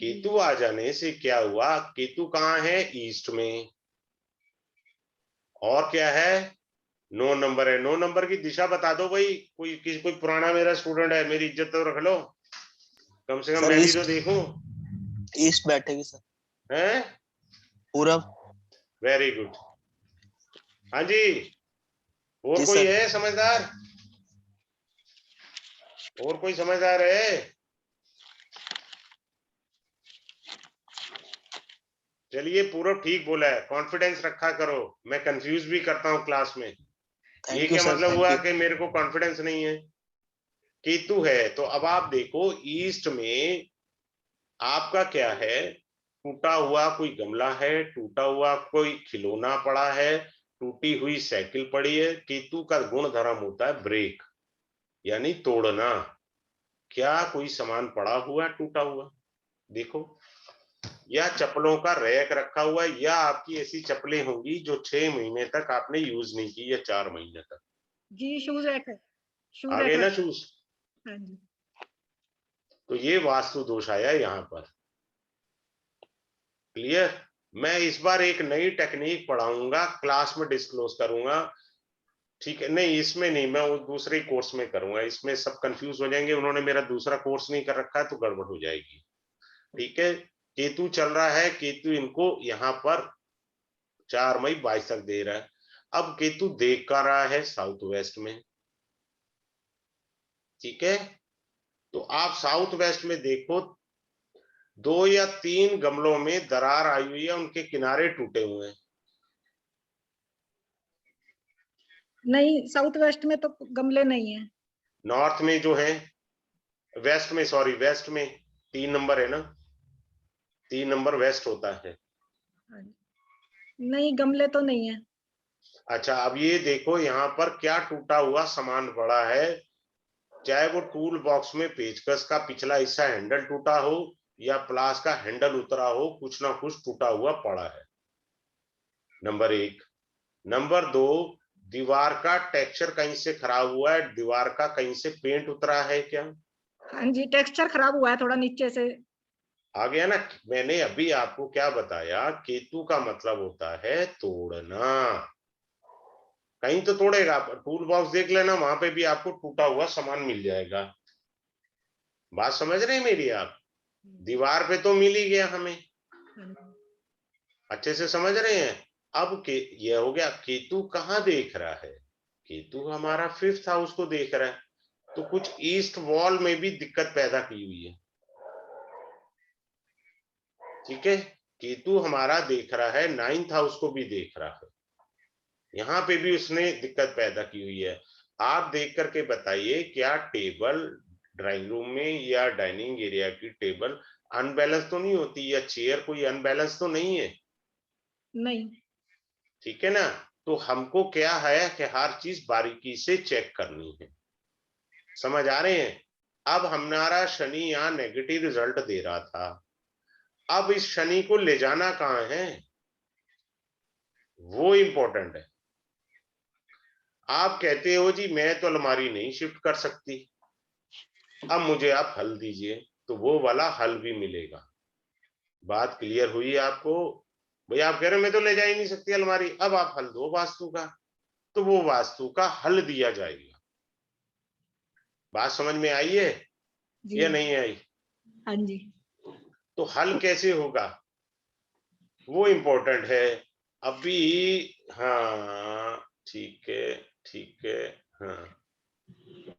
केतु आ जाने से क्या हुआ? केतु कहाँ है? ईस्ट में। और क्या है? 9 नंबर है। 9 नंबर की दिशा बता दो भाई, कोई पुराना मेरा स्टूडेंट है, मेरी इज्जत तो रख लो, कम से कम सर मैं भी तो ईस्ट, देखूं। ईस्ट बैठेगी सर। हैं? पूरब। Very good. हाँ जी, और जी कोई सर। है समझदार? और कोई समझदार है? चलिए पूरा ठीक बोला है, कॉन्फिडेंस रखा करो, मैं कंफ्यूज भी करता हूँ क्लास में। ये थैंक यू क्या सर, मतलब थैंक हुआ यू। कि मेरे को कॉन्फिडेंस नहीं है? केतु है, तो अब आप देखो ईस्ट में आपका क्या है, टूटा हुआ कोई गमला है, टूटा हुआ कोई खिलौना पड़ा है, टूटी हुई साइकिल पड़ी है। केतु का गुण धर्म होता है ब्रेक, यानी तोड़ना। क्या कोई सामान पड़ा हुआ है टूटा हुआ? देखो, या चप्पलों का रैक रखा हुआ है, या आपकी ऐसी चप्पलें होंगी जो 6 महीने तक आपने यूज नहीं की, या 4 महीने तक। जी शूज रैक है, शू आ रैक गए ना रखा। शूज? हाँ जी। तो ये वास्तु दोष आया यहाँ पर। क्लियर? मैं इस बार एक नई टेक्निक पढ़ाऊंगा, क्लास में डिस्क्लोज करूंगा, ठीक है? नहीं, इसमें नहीं, मैं वो दूसरे कोर्स में करूंगा। इसमें सब कंफ्यूज हो जाएंगे, उन्होंने मेरा दूसरा कोर्स नहीं कर रखा है तो गड़बड़ हो जाएगी। ठीक है? केतु चल रहा है, केतु इनको यहाँ पर 4 मई 22 तक दे रहा है। अब केतु देख कर रहा है साउथ वेस्ट में, ठीक है? तो आप साउथ वेस्ट में देखो, 2 या 3 गमलों में दरार आई हुई है, उनके किनारे टूटे हुए हैं। नहीं, साउथ वेस्ट में तो गमले नहीं है। नॉर्थ में जो है, वेस्ट में, सॉरी वेस्ट में 3 नंबर है ना, 3 नंबर वेस्ट होता है। हाँ जी। नहीं, गमले तो नहीं है। अच्छा, अब ये देखो यहाँ पर क्या टूटा हुआ सामान पड़ा है, चाहे वो टूल बॉक्स में पेचकस का पिछला हिस्सा हैंडल टूटा हो, या प्लास का हैंडल उतरा हो, कुछ ना कुछ टूटा हुआ पड़ा है। नंबर 1। नंबर 2, दीवार का टेक्सचर कहीं से खराब हुआ है, दीवार का कहीं से पेंट उतरा है क्या? हाँ जी, टेक्सचर खराब हुआ है थोड़ा नीचे से। आ गया ना? मैंने अभी आपको क्या बताया, केतु का मतलब होता है तोड़ना। कहीं तो तोड़ेगा, टूल बॉक्स देख लेना, वहां पे भी आपको टूटा हुआ सामान मिल जाएगा। बात समझ रहे हैं मेरी आप? दीवार पे तो मिल ही गया हमें, अच्छे से समझ रहे हैं? अब ये हो गया, केतु कहाँ देख रहा है? केतु हमारा 5th हाउस को देख रहा है, तो कुछ ईस्ट वॉल में भी दिक्कत पैदा की हुई है। ठीक है? केतु हमारा देख रहा है, 9th हाउस को भी देख रहा है, यहाँ पे भी उसने दिक्कत पैदा की हुई है। आप देख करके बताइए, क्या टेबल ड्राइंग रूम में या डाइनिंग एरिया की टेबल अनबैलेंस तो नहीं होती, या चेयर कोई अनबैलेंस तो नहीं है? नहीं। ठीक है ना? तो हमको क्या है कि हर चीज बारीकी से चेक करनी है। समझ आ रहे हैं? अब हमारा शनि यहाँ नेगेटिव रिजल्ट दे रहा था, अब इस शनि को ले जाना कहाँ है, वो इंपॉर्टेंट है। आप कहते हो जी मैं तो अलमारी नहीं शिफ्ट कर सकती, अब मुझे आप हल दीजिए, तो वो वाला हल भी मिलेगा। बात क्लियर हुई आपको? भैया आप कह रहे हो मैं तो ले जा ही नहीं सकती अलमारी, अब आप हल दो वास्तु का, तो वो वास्तु का हल दिया जाएगा। बात समझ में आई है जी। या नहीं आई? हाँ जी। तो हल कैसे होगा वो इंपॉर्टेंट है अभी। हाँ ठीक है, ठीक है, हाँ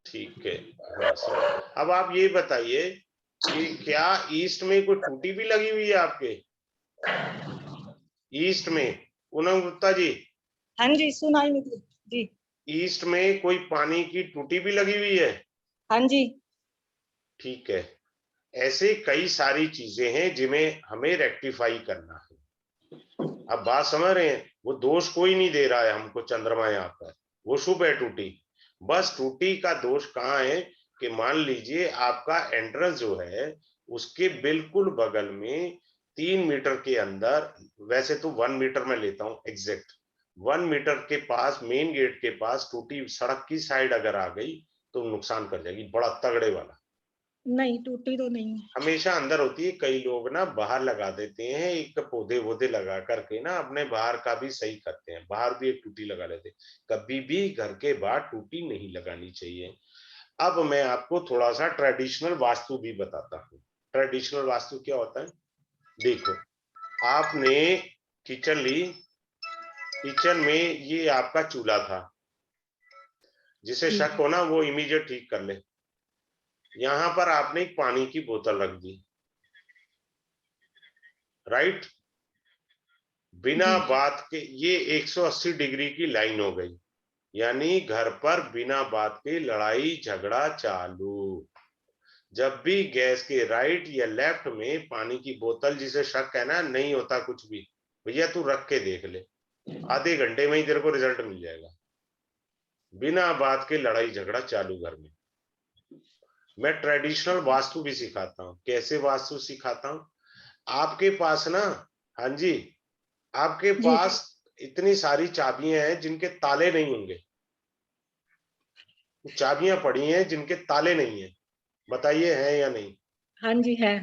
ठीक है, हाँ सर। अब आप ये बताइए कि क्या ईस्ट में कोई टूटी भी लगी हुई है आपके? ईस्ट में, पूनम गुप्ता जी, हाँ जी, सुनाई निकली जी। ईस्ट में कोई पानी की टूटी भी लगी हुई है? हाँ जी। ठीक है, ऐसे कई सारी चीजें हैं जिन्हें हमें रेक्टिफाई करना है। अब बात समझ रहे हैं? वो दोष कोई नहीं दे रहा है हमको चंद्रमा यहाँ पर, वो शुभ है टूटी। बस टूटी का दोष कहाँ है कि मान लीजिए आपका एंट्रेंस जो है उसके बिल्कुल बगल में 3 मीटर के अंदर, वैसे तो 1 मीटर में लेता हूं एग्जैक्ट, 1 मीटर के पास मेन गेट के पास टूटी सड़क की साइड अगर आ गई तो नुकसान कर जाएगी, बड़ा तगड़े वाला। नहीं, टूटी तो नहीं है। हमेशा अंदर होती है, कई लोग ना बाहर लगा देते हैं, एक पौधे वोधे लगा करके ना अपने बाहर का भी सही करते हैं, बाहर भी एक टूटी लगा लेते हैं। कभी भी घर के बाहर टूटी नहीं लगानी चाहिए। अब मैं आपको थोड़ा सा ट्रेडिशनल वास्तु भी बताता हूँ। ट्रेडिशनल वास्तु क्या होता है? देखो, आपने किचन ली, किचन में ये आपका चूल्हा था, जिसे शक हो ना वो इमीडिएट ठीक कर ले। यहां पर आपने एक पानी की बोतल रख दी, राइट? बिना जी। बात के ये 180 डिग्री की लाइन हो गई, यानी घर पर बिना बात के लड़ाई झगड़ा चालू। जब भी गैस के राइट या लेफ्ट में पानी की बोतल, जिसे शक है ना, नहीं होता कुछ भी, भैया तू रख के देख ले, आधे घंटे में ही तेरे को रिजल्ट मिल जाएगा। बिना बात के लड़ाई झगड़ा चालू घर में। मैं ट्रेडिशनल वास्तु भी सिखाता हूँ। कैसे वास्तु सिखाता हूँ? आपके पास ना, हाँ जी, आपके जी। पास इतनी सारी चाबियां हैं जिनके ताले नहीं होंगे, चाबियां पड़ी हैं जिनके ताले नहीं है, बताइए है या नहीं? हाँ जी है।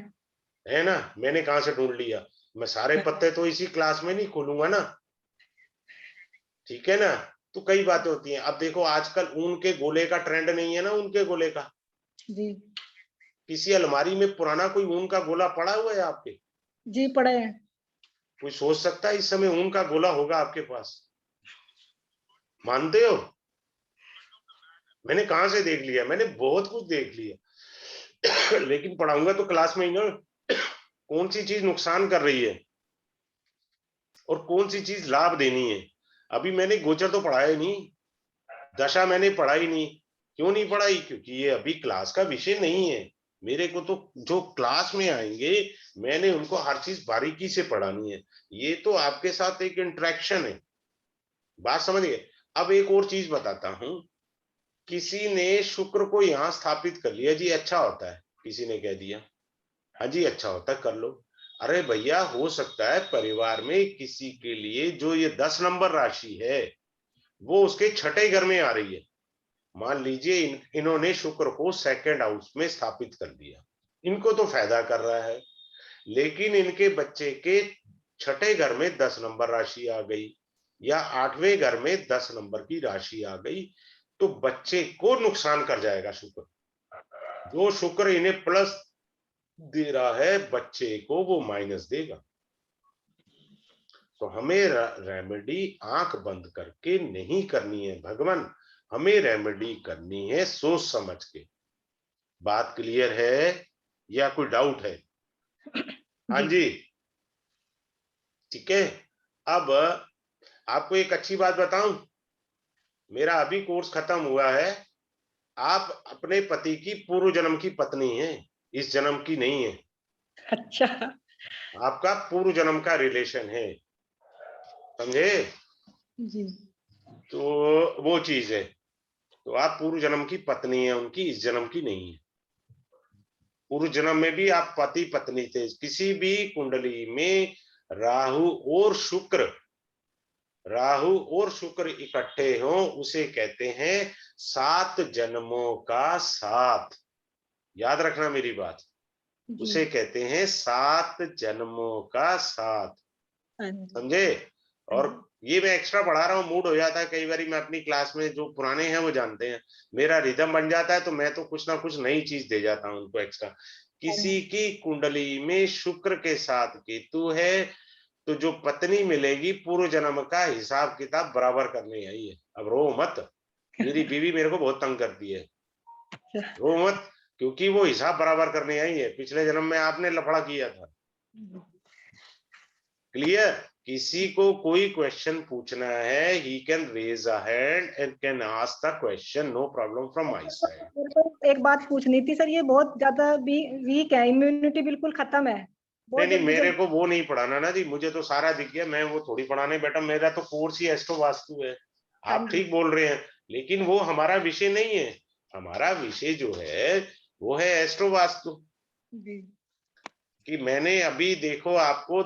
है ना? मैंने कहां से ढूंढ लिया? मैं सारे पत्ते तो इसी क्लास में नहीं खोलूंगा ना, ठीक है ना? तो कई बातें होती हैं। अब देखो, आजकल ऊन के गोले का ट्रेंड नहीं है ना, ऊन के गोले का। जी। किसी अलमारी में पुराना कोई ऊन का गोला पड़ा हुआ है आपके? जी पढ़े हैं। कोई सोच सकता है इस समय ऊन का गोला होगा आपके पास? मानते हो? मैंने कहां से देख लिया? मैंने बहुत कुछ देख लिया लेकिन पढ़ाऊंगा तो क्लास में ही ना, कौन सी चीज नुकसान कर रही है और कौन सी चीज लाभ देनी है। अभी मैंने गोचर तो पढ़ाया ही नहीं, दशा मैंने पढ़ाई नहीं। क्यों नहीं पढ़ाई? क्योंकि ये अभी क्लास का विषय नहीं है। मेरे को तो जो क्लास में आएंगे, मैंने उनको हर चीज बारीकी से पढ़ानी है। ये तो आपके साथ एक इंटरेक्शन है, बात समझ गए? अब एक और चीज बताता हूं। किसी ने शुक्र को यहां स्थापित कर लिया जी, अच्छा होता है, किसी ने कह दिया हाँ जी अच्छा होता है, कर लो। अरे भैया, हो सकता है परिवार में किसी के लिए जो ये 10 नंबर राशि है, वो उसके छठे घर में आ रही है। मान लीजिए इन्होंने शुक्र को सेकंड हाउस में स्थापित कर दिया, इनको तो फायदा कर रहा है। लेकिन इनके बच्चे के छठे घर में 10 नंबर राशि आ गई, या 8वें घर में 10 नंबर की राशि आ गई, तो बच्चे को नुकसान कर जाएगा शुक्र। जो शुक्र इन्हें प्लस दे रहा है, बच्चे को वो माइनस देगा। तो हमें रेमेडी आंख बंद करके नहीं करनी है भगवान, हमें रेमेडी करनी है सोच समझ के। बात क्लियर है या कोई डाउट है? हाँ जी। जी, ठीक है। अब आपको एक अच्छी बात बताऊं, मेरा अभी कोर्स खत्म हुआ है। आप अपने पति की पूर्व जन्म की पत्नी हैं, इस जन्म की नहीं है। अच्छा। आपका पूर्व जन्म का रिलेशन है, समझे? जी। तो वो चीज है। तो आप पूर्व जन्म की पत्नी है उनकी, इस जन्म की नहीं है। पूर्व जन्म में भी आप पति पत्नी थे। किसी भी कुंडली में राहु और शुक्र, राहु और शुक्र इकट्ठे हो, उसे कहते हैं 7 जन्मों का साथ। याद रखना मेरी बात, जी। उसे कहते हैं 7 जन्मों का साथ, हाँ जी। समझे? हाँ और जी। ये मैं एक्स्ट्रा पढ़ा रहा हूँ, मूड हो जाता है कई बार। मैं अपनी क्लास में, जो पुराने हैं वो जानते हैं, मेरा रिदम बन जाता है, तो मैं तो कुछ ना कुछ नई चीज दे जाता हूँ उनको एक्स्ट्रा। हाँ किसी जी। की कुंडली में शुक्र के साथ केतु है, तो जो पत्नी मिलेगी पूर्व जन्म का हिसाब किताब बराबर करने आई है। अब रो मत, मेरी बीवी मेरे को बहुत तंग करती है, रो मत, क्योंकि वो हिसाब बराबर करने आई है। पिछले जन्म में आपने लफड़ा किया था। क्लियर? किसी को कोई क्वेश्चन पूछना है, he can raise a hand and can ask the question, no problem from my side. मेरे को एक बात पूछनी थी सर, ये बहुत ज्यादा भी वीक है, इम्यूनिटी बिल्कुल खत्म है, नहीं बहुत नहीं, जल्दी मेरे जल्दी। को वो नहीं पढ़ाना ना जी, मुझे तो सारा दिख गया। मैं वो थोड़ी पढ़ाने बैठा, मेरा तो कोर्स ही एस्ट्रो वास्तु है। हाँ आप जी। ठीक बोल रहे हैं, लेकिन वो हमारा विषय नहीं है। हमारा विषय जो है वो है एस्ट्रो वास्तु। जी। कि मैंने अभी देखो आपको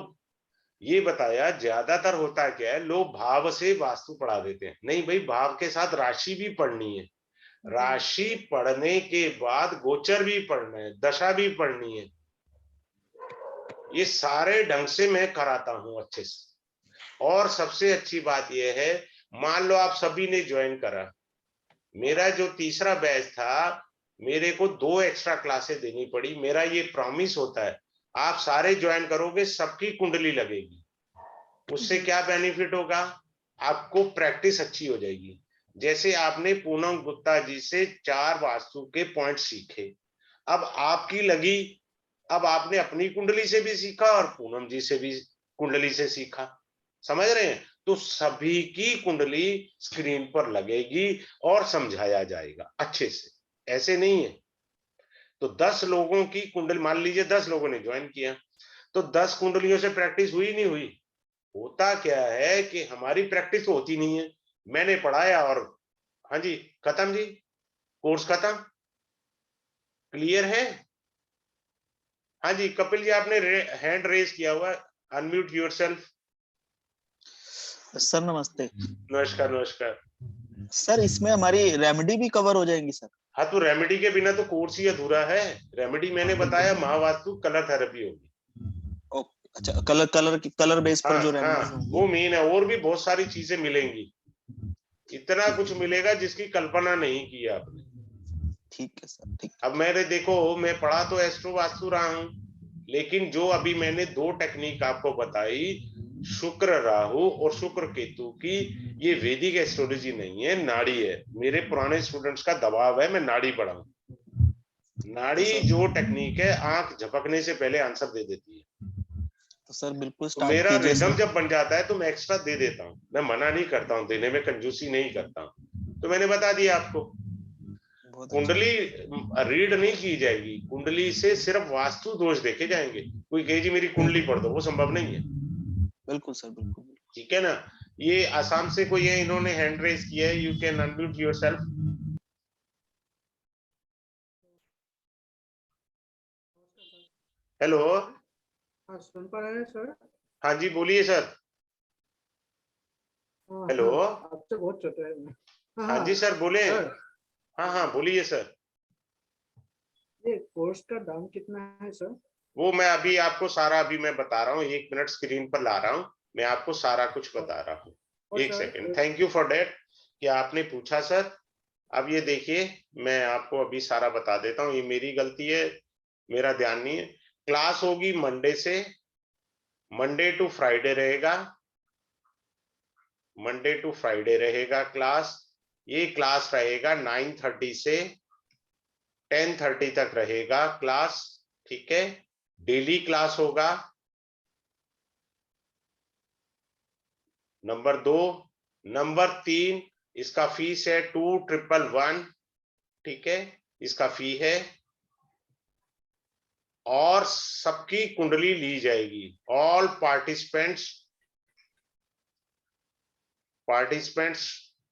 ये बताया, ज्यादातर होता क्या है, लोग भाव से वास्तु पढ़ा देते हैं। नहीं भाई, भाव के साथ राशि भी पढ़नी है। जी। राशि पढ़ने के बाद गोचर भी पढ़ना है, दशा भी पढ़नी है। ये सारे ढंग से मैं कराता हूं अच्छे से। और सबसे अच्छी बात यह है, मान लो आप सभी ने ज्वाइन करा, मेरा जो तीसरा बैच था, मेरे को 2 एक्स्ट्रा क्लासेस देनी पड़ी। मेरा ये प्रॉमिस होता है, आप सारे ज्वाइन करोगे, सबकी कुंडली लगेगी। उससे क्या बेनिफिट होगा? आपको प्रैक्टिस अच्छी हो जाएगी। जैसे आपने पूनम गुप्ता जी से 4 वास्तु के पॉइंट सीखे, अब आपकी लगी। अब आपने अपनी कुंडली से भी सीखा और पूनम जी से भी कुंडली से सीखा। समझ रहे हैं? तो सभी की कुंडली स्क्रीन पर लगेगी और समझाया जाएगा अच्छे से, ऐसे नहीं है। तो 10 लोगों की कुंडली, मान लीजिए 10 लोगों ने ज्वाइन किया, तो 10 कुंडलियों से प्रैक्टिस हुई नहीं हुई? होता क्या है कि हमारी प्रैक्टिस तो होती नहीं है, मैंने पढ़ाया और हाँ जी खत्म जी, कोर्स खत्म। क्लियर है? हाँ जी कपिल जी, आपने हैंड रेज किया हुआ, अनम्यूट योरसेल्फ। सर नमस्ते। नमस्कार नमस्कार। सर इसमें हमारी रेमेडी भी कवर हो जाएंगी सर? हाँ, तो रेमेडी के बिना तो कोर्स ही अधूरा है। रेमेडी मैंने बताया महावास्तु कलर थेरेपी होगी। अच्छा, कलर बेस पर हाँ जो हाँ, रेमेडीज होंगी वो मेन है। और भी बहुत सारी चीजें मिलेंगी, इतना कुछ मिलेगा जिसकी कल्पना नहीं की आपने। ठीक है सर, ठीक। अब मैंने देखो, मैं पढ़ा तो एस्ट्रो वास्तु रहा हूं, लेकिन जो अभी मैंने 2 टेक्निक आपको बताई, शुक्र राहु और शुक्र केतु की, ये वैदिक एस्ट्रोलॉजी नहीं है, नाड़ी है। मेरे पुराने स्टूडेंट्स का दबाव है मैं नाड़ी पढ़ाऊं। नाड़ी जो टेक्निक है, आंख झपकने से पहले आंसर दे देती है। तो सर बिल्कुल तो स्टार्ट मेरा कीजिए रिदम सर। जब बन जाता है तो मैं एक्स्ट्रा दे देता हूँ, मैं मना नहीं करता हूँ देने में, कंजूसी नहीं करता हूँ। तो मैंने बता दिया आपको, बहुत कुंडली रीड नहीं की जाएगी, कुंडली से सिर्फ वास्तु दोष देखे जाएंगे। कोई कहे जी मेरी कुंडली पढ़ दो, वो संभव नहीं है। बिल्कुल सर, बिल्कुल। ठीक है ना? ये आसाम से कोई है, इन्होंने हैंड रेज किया है, you can unmute yourself. Hello, हाँ सुन पा रहे हैं सर? हाँ जी बोलिए सर। हाँ हेलो, हाँ, आपसे बहुत छोटा है मैं। हाँ जी सर बोले। सर, हाँ हाँ बोलिए सर। ये कोर्स का दाम कितना है सर? वो मैं अभी आपको सारा अभी मैं बता रहा हूँ, 1 मिनट स्क्रीन पर ला रहा हूँ, मैं आपको सारा कुछ बता रहा हूँ। और एक sir, second, thank you for that कि आपने पूछा सर। अब ये देखिए, मैं आपको अभी सारा बता देता हूँ, ये मेरी गलती है, मेरा ध्यान नहीं है। क्लास होगी मंडे टू फ्राइडे रहेगा, मंडे टू फ्राइडे रहेगा क्लास। ये क्लास रहेगा 9:30 से 10:30 तक रहेगा क्लास। ठीक है, डेली क्लास होगा। नंबर 2, नंबर 3, इसका फीस है 2111। ठीक है, इसका फी है, और सबकी कुंडली ली जाएगी। ऑल पार्टिसिपेंट्स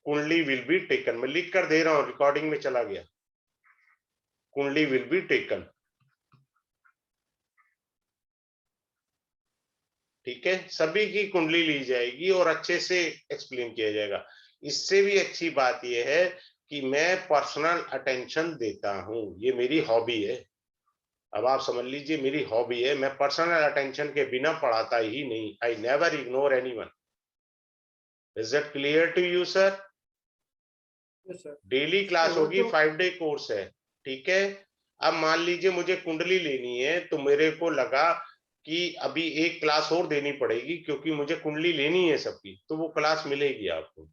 कुंडली विल बी टेकन। मैं लिख कर दे रहा हूं, रिकॉर्डिंग में चला गया। कुंडली विल बी टेकन। ठीक है, सभी की कुंडली ली जाएगी और अच्छे से एक्सप्लेन किया जाएगा। इससे भी अच्छी बात यह है कि मैं पर्सनल अटेंशन देता हूं, ये मेरी हॉबी है। अब आप समझ लीजिए, मेरी हॉबी है, मैं पर्सनल अटेंशन के बिना पढ़ाता ही नहीं। I never ignore anyone. Is it clear to you sir? Yes sir. Daily class वो होगी, तो 5 डे कोर्स है। ठीक है, अब मान लीजिए मुझे कुंडली लेनी है, तो मेरे को लगा कि अभी एक क्लास और देनी पड़ेगी, क्योंकि मुझे कुंडली लेनी है सबकी, तो वो क्लास मिलेगी आपको।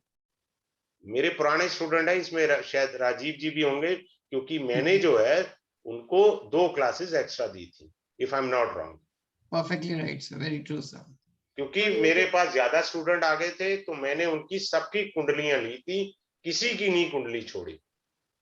मेरे पुराने स्टूडेंट है इसमें, शायद राजीव जी भी होंगे, क्योंकि मैंने जो है उनको 2 क्लासेस एक्स्ट्रा दी थी, if I am not wrong. Perfectly right sir, very true sir. क्योंकि मेरे पास ज्यादा स्टूडेंट आ गए थे, तो मैंने उनकी सबकी कुंडलियां ली थी, किसी की नहीं कुंडली छोड़ी।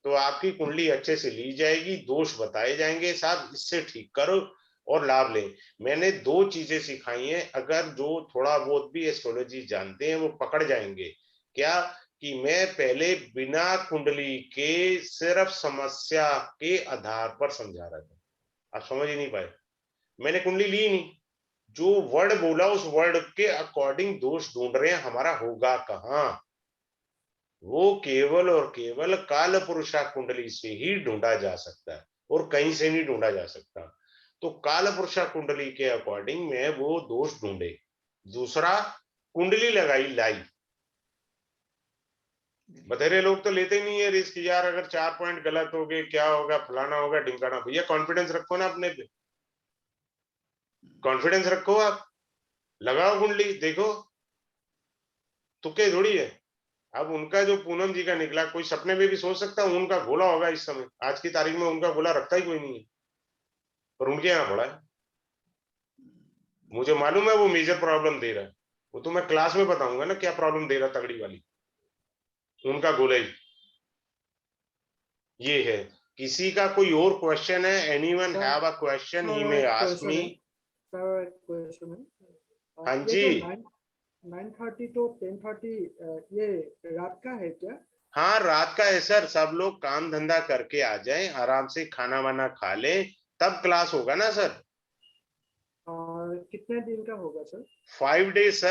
तो आपकी कुंडली अच्छे से ली जाएगी, दोष बताए जाएंगे, साहब इससे ठीक करो और लाभ ले। मैंने 2 चीजें सिखाई हैं, अगर जो थोड़ा बहुत भी एस्ट्रोलॉजी जानते हैं वो पकड़ जाएंगे। क्या? कि मैं पहले बिना कुंडली के सिर्फ समस्या के आधार पर समझा रहा था, आप समझ ही नहीं पाए। मैंने कुंडली ली नहीं, जो वर्ड बोला उस वर्ड के अकॉर्डिंग दोष ढूंढ रहे हैं, हमारा होगा कहां? वो केवल और केवल काल पुरुषा कुंडली से ही ढूंढा जा सकता है, और कहीं से नहीं ढूंढा जा सकता। तो काल पुरुषा कुंडली के अकॉर्डिंग में वो दोष ढूंढे। दूसरा, कुंडली लगाई लाई। बतेरे लोग तो लेते ही नहीं है रिस्क, यार अगर 4 पॉइंट गलत हो गए क्या होगा, फलाना होगा ढिमकाना। भैया कॉन्फिडेंस रखो ना अपने पे, कॉन्फिडेंस रखो, आप लगाओ कुंडली, देखो तुक्के थोड़ी है। अब उनका जो पूनम जी का निकला, कोई सपने में भी सोच सकता है उनका गोला होगा इस समय, आज की तारीख में उनका गोला रखता ही कोई नहीं है, पर उनके यहाँ पड़ा है। मुझे मालूम है वो मेजर प्रॉब्लम दे रहा है, वो तो मैं क्लास में बताऊंगा ना क्या प्रॉब्लम दे रहा तगड़ी वाली, उनका गोला ही ये है। किसी का कोई और क्वेश्चन है? Anyone Sir, have a question? He sir may एक आस्क क्वेश्चन मी। है, सर एक क्वेश्चन है। हाँ ये जी। जो 9:30 to 10:30 ये रात का है क्या? हाँ रात का है सर, सब लोग काम धंधा करके आ जाएं, आराम से खाना वाना खा लें, तब क्लास होगा ना सर। और कितने दिन का होगा सर? 5 days sir.